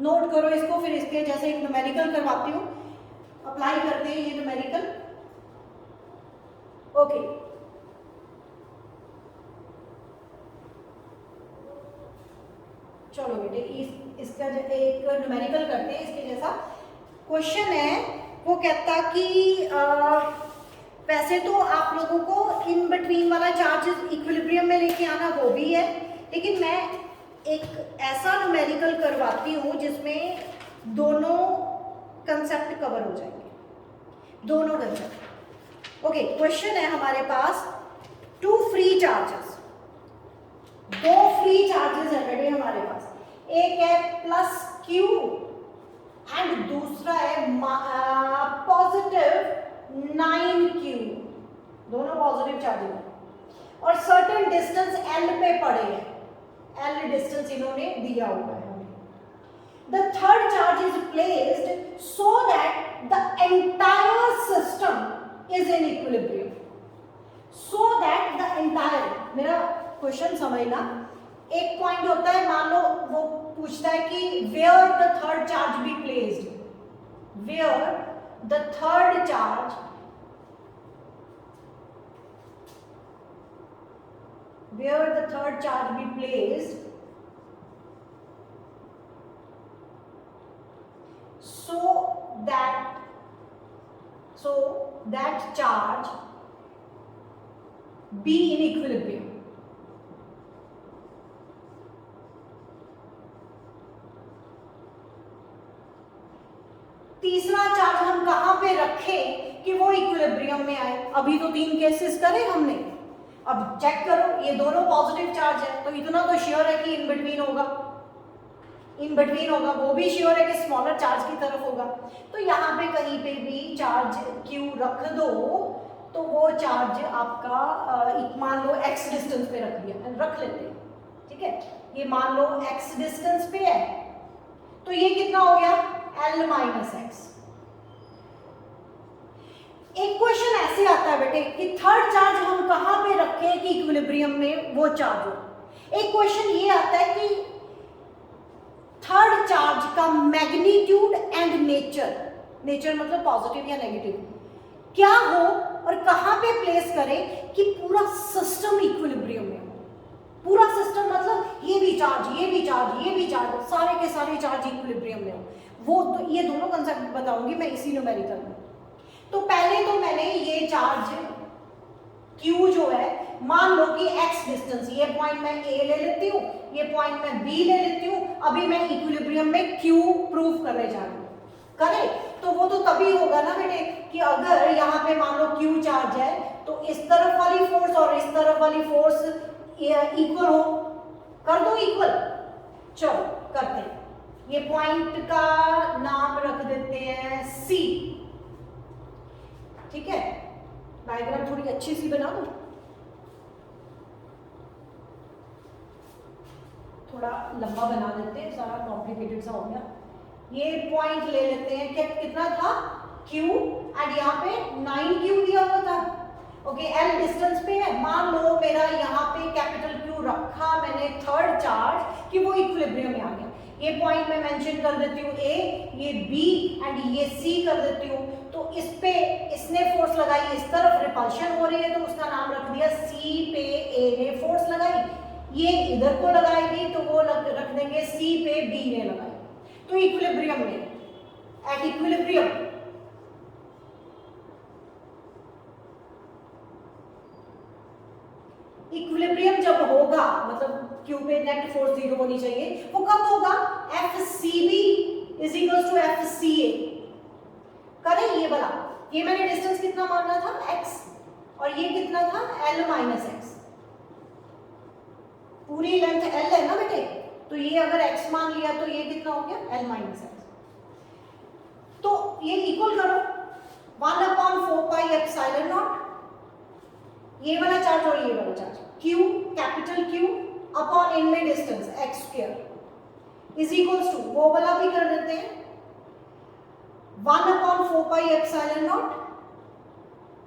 नोट करो इसको। फिर इसके जैसे एक न्यूमेरिकल करवाती हूँ, अप्लाई करते हैं ये न्यूमेरिकल। ओके, चलो बेटे इसका एक न्यूमेरिकल करते हैं। इसके जैसा क्वेश्चन है, वो कहता कि वैसे तो आप लोगों को इन बिटवीन वाला चार्ज इक्विलिब्रियम में लेके आना वो भी है, लेकिन मैं एक ऐसा न्यूमेरिकल करवाती हूँ जिसमें दोनों कंसेप्ट कवर हो जाएंगे, दोनों कंसेप्ट। ओके, क्वेश्चन है हमारे पास 2 फ्री चार्जेस, 2 फ्री चार्जेस है बेटे हमारे पास, एक है +Q एंड दूसरा है पॉजिटिव 9Q, दोनों पॉजिटिव चार्जेस हैं और सर्टेन डिस्टेंस L पे पड़े हैं, L डिस्टेंस इन्होंने दिया हुआ है हमें। The third charge is placed so that the entire system is in equilibrium, so that the entire, मेरा क्वेश्चन समझना, एक पॉइंट होता है, मान लो वो पूछता है कि where the third charge be placed, where the third charge be placed so that charge be in equilibrium। तीसरा चार्ज हम कहां पे रखें कि वो इक्विलिब्रियम में आए। अभी तो 3 केसेस करे हमने, अब चेक करो, ये दोनों पॉजिटिव चार्ज है, तो इतना तो श्योर है कि इन बिटवीन होगा, वो भी श्योर है कि स्मॉलर चार्ज की तरफ होगा। तो यहाँ पे कहीं पे भी चार्ज Q रख दो, तो वो चार्ज आपका मान लो x डिस्टेंस पे रख लेते हैं, ठीक है। ये मान लो x डिस्टेंस पे है, तो ये कितना हो गया L-x। एक क्वेश्चन ऐसे आता है बेटे कि थर्ड चार्ज हम कहां पे रखें कि इक्विलिब्रियम में वो चार्ज हो। एक क्वेश्चन ये आता है कि थर्ड चार्ज का मैग्नीट्यूड एंड नेचर मतलब पॉजिटिव या नेगेटिव क्या हो और कहां पे प्लेस करें कि पूरा सिस्टम इक्विलिब्रियम में हो, पूरा सिस्टम मतलब ये भी चार्ज, ये भी चार्ज, ये भी चार्ज, सारे के सारे चार्ज इक्विलिब्रियम में हो, वो तो ये दोनों कंसेप्ट बताऊंगी मैं इसी न्यूमेरिकल में। तो पहले तो मैंने ये चार्ज Q जो है, मान लो कि x डिस्टेंस, ये पॉइंट मैं A ले लेती हूँ, ये पॉइंट मैं B ले लेती हूँ, अभी मैं इक्विलिब्रियम में Q प्रूव करने जा रही हूँ। करे तो वो तो तभी होगा ना बेटे कि अगर यहाँ पे मान लो Q चार्ज है तो इस तरफ वाली फोर्स और इस तरफ वाली फोर्स इक्वल हो, कर दो इक्वल। चलो करते हैं, ये पॉइंट का नाम रख देते हैं C, ठीक है। डायग्राम थोड़ी अच्छी सी बना दो, थोड़ा लंबा बना देते हैं, सारा कॉम्प्लिकेटेड सा हो गया। ये पॉइंट ले लेते हैं, कितना था Q, एंड यहाँ पे 9Q दिया हुआ था, ओके। L डिस्टेंस पे है, मान लो मेरा यहाँ पे कैपिटल Q रखा मैंने थर्ड चार्ज कि वो इक्विलिब्रियम में आ गया। ये पॉइंट मैं मेंशन कर देती हूँ A, ये B एंड ये C कर देती हूँ। तो इस पे इसने फोर्स लगाई, इस तरफ रिपल्शन हो रही है तो उसका नाम रख दिया C पे A ने फोर्स लगाई, ये इधर को लगाएगी तो वो रख देंगे C पे B ने लगाई। तो इक्विलिब्रियम में, एट इक्विलिब्रियम इक्विलिब्रियम जब होगा मतलब Q पे नेट फोर्स 0 होनी चाहिए, वो कब होगा, FCB is equal to FCA। करें ये वाला, ये मैंने डिस्टेंस कितना माना था x और ये कितना था L माइनस x, पूरी लेंथ L है ना बेटे, तो ये अगर x मान लिया तो ये कितना हो गया L माइनस x। तो ये इक्वल करो 1/4 पाई एप्सिलॉन नॉट, ये वाला चार्ज और ये वाला charge Q, capital Q upon इनमें distance x square is equals to, वो वाला भी कर देते हैं 1/4 पाई एप्सिलॉन नॉट,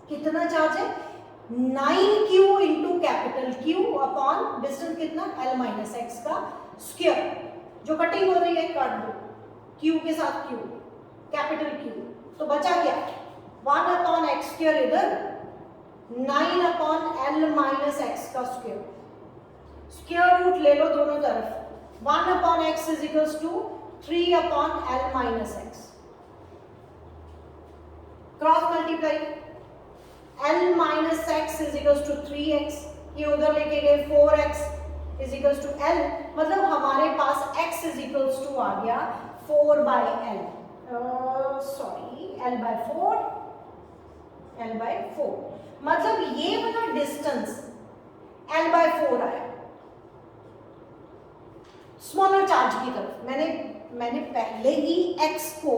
कितना चार्ज है 9Q into capital Q upon distance कितना L माइनस x का स्क्वायर, जो कटिंग हो रही है काट दो Q के साथ Q, कैपिटल Q, तो बचा क्या 1/x स्क्वायर इधर, 9/L माइनस x का स्क्वायर, स्क्वायर रूट ले लो दोनों तरफ, 1/x is equals to 3/L minus x, cross multiply, L minus x is equals to 3x, ये उधर लेके गए 4x is equals to L, मतलब हमारे पास x इज इक्वल्स टू आ गया 4/L, सॉरी L/4, मतलब ये वाला डिस्टेंस L/4 आया स्मॉलर चार्ज की तरफ। मैंने पहले ही x को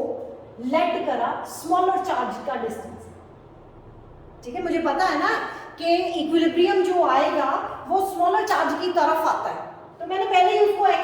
लेट करा स्मॉलर चार्ज का डिस्टेंस, ठीक है। मुझे पता है ना कि इक्विलिब्रियम जो आएगा वो स्मॉलर चार्ज की तरफ आता है, तो मैंने पहले ही उसको x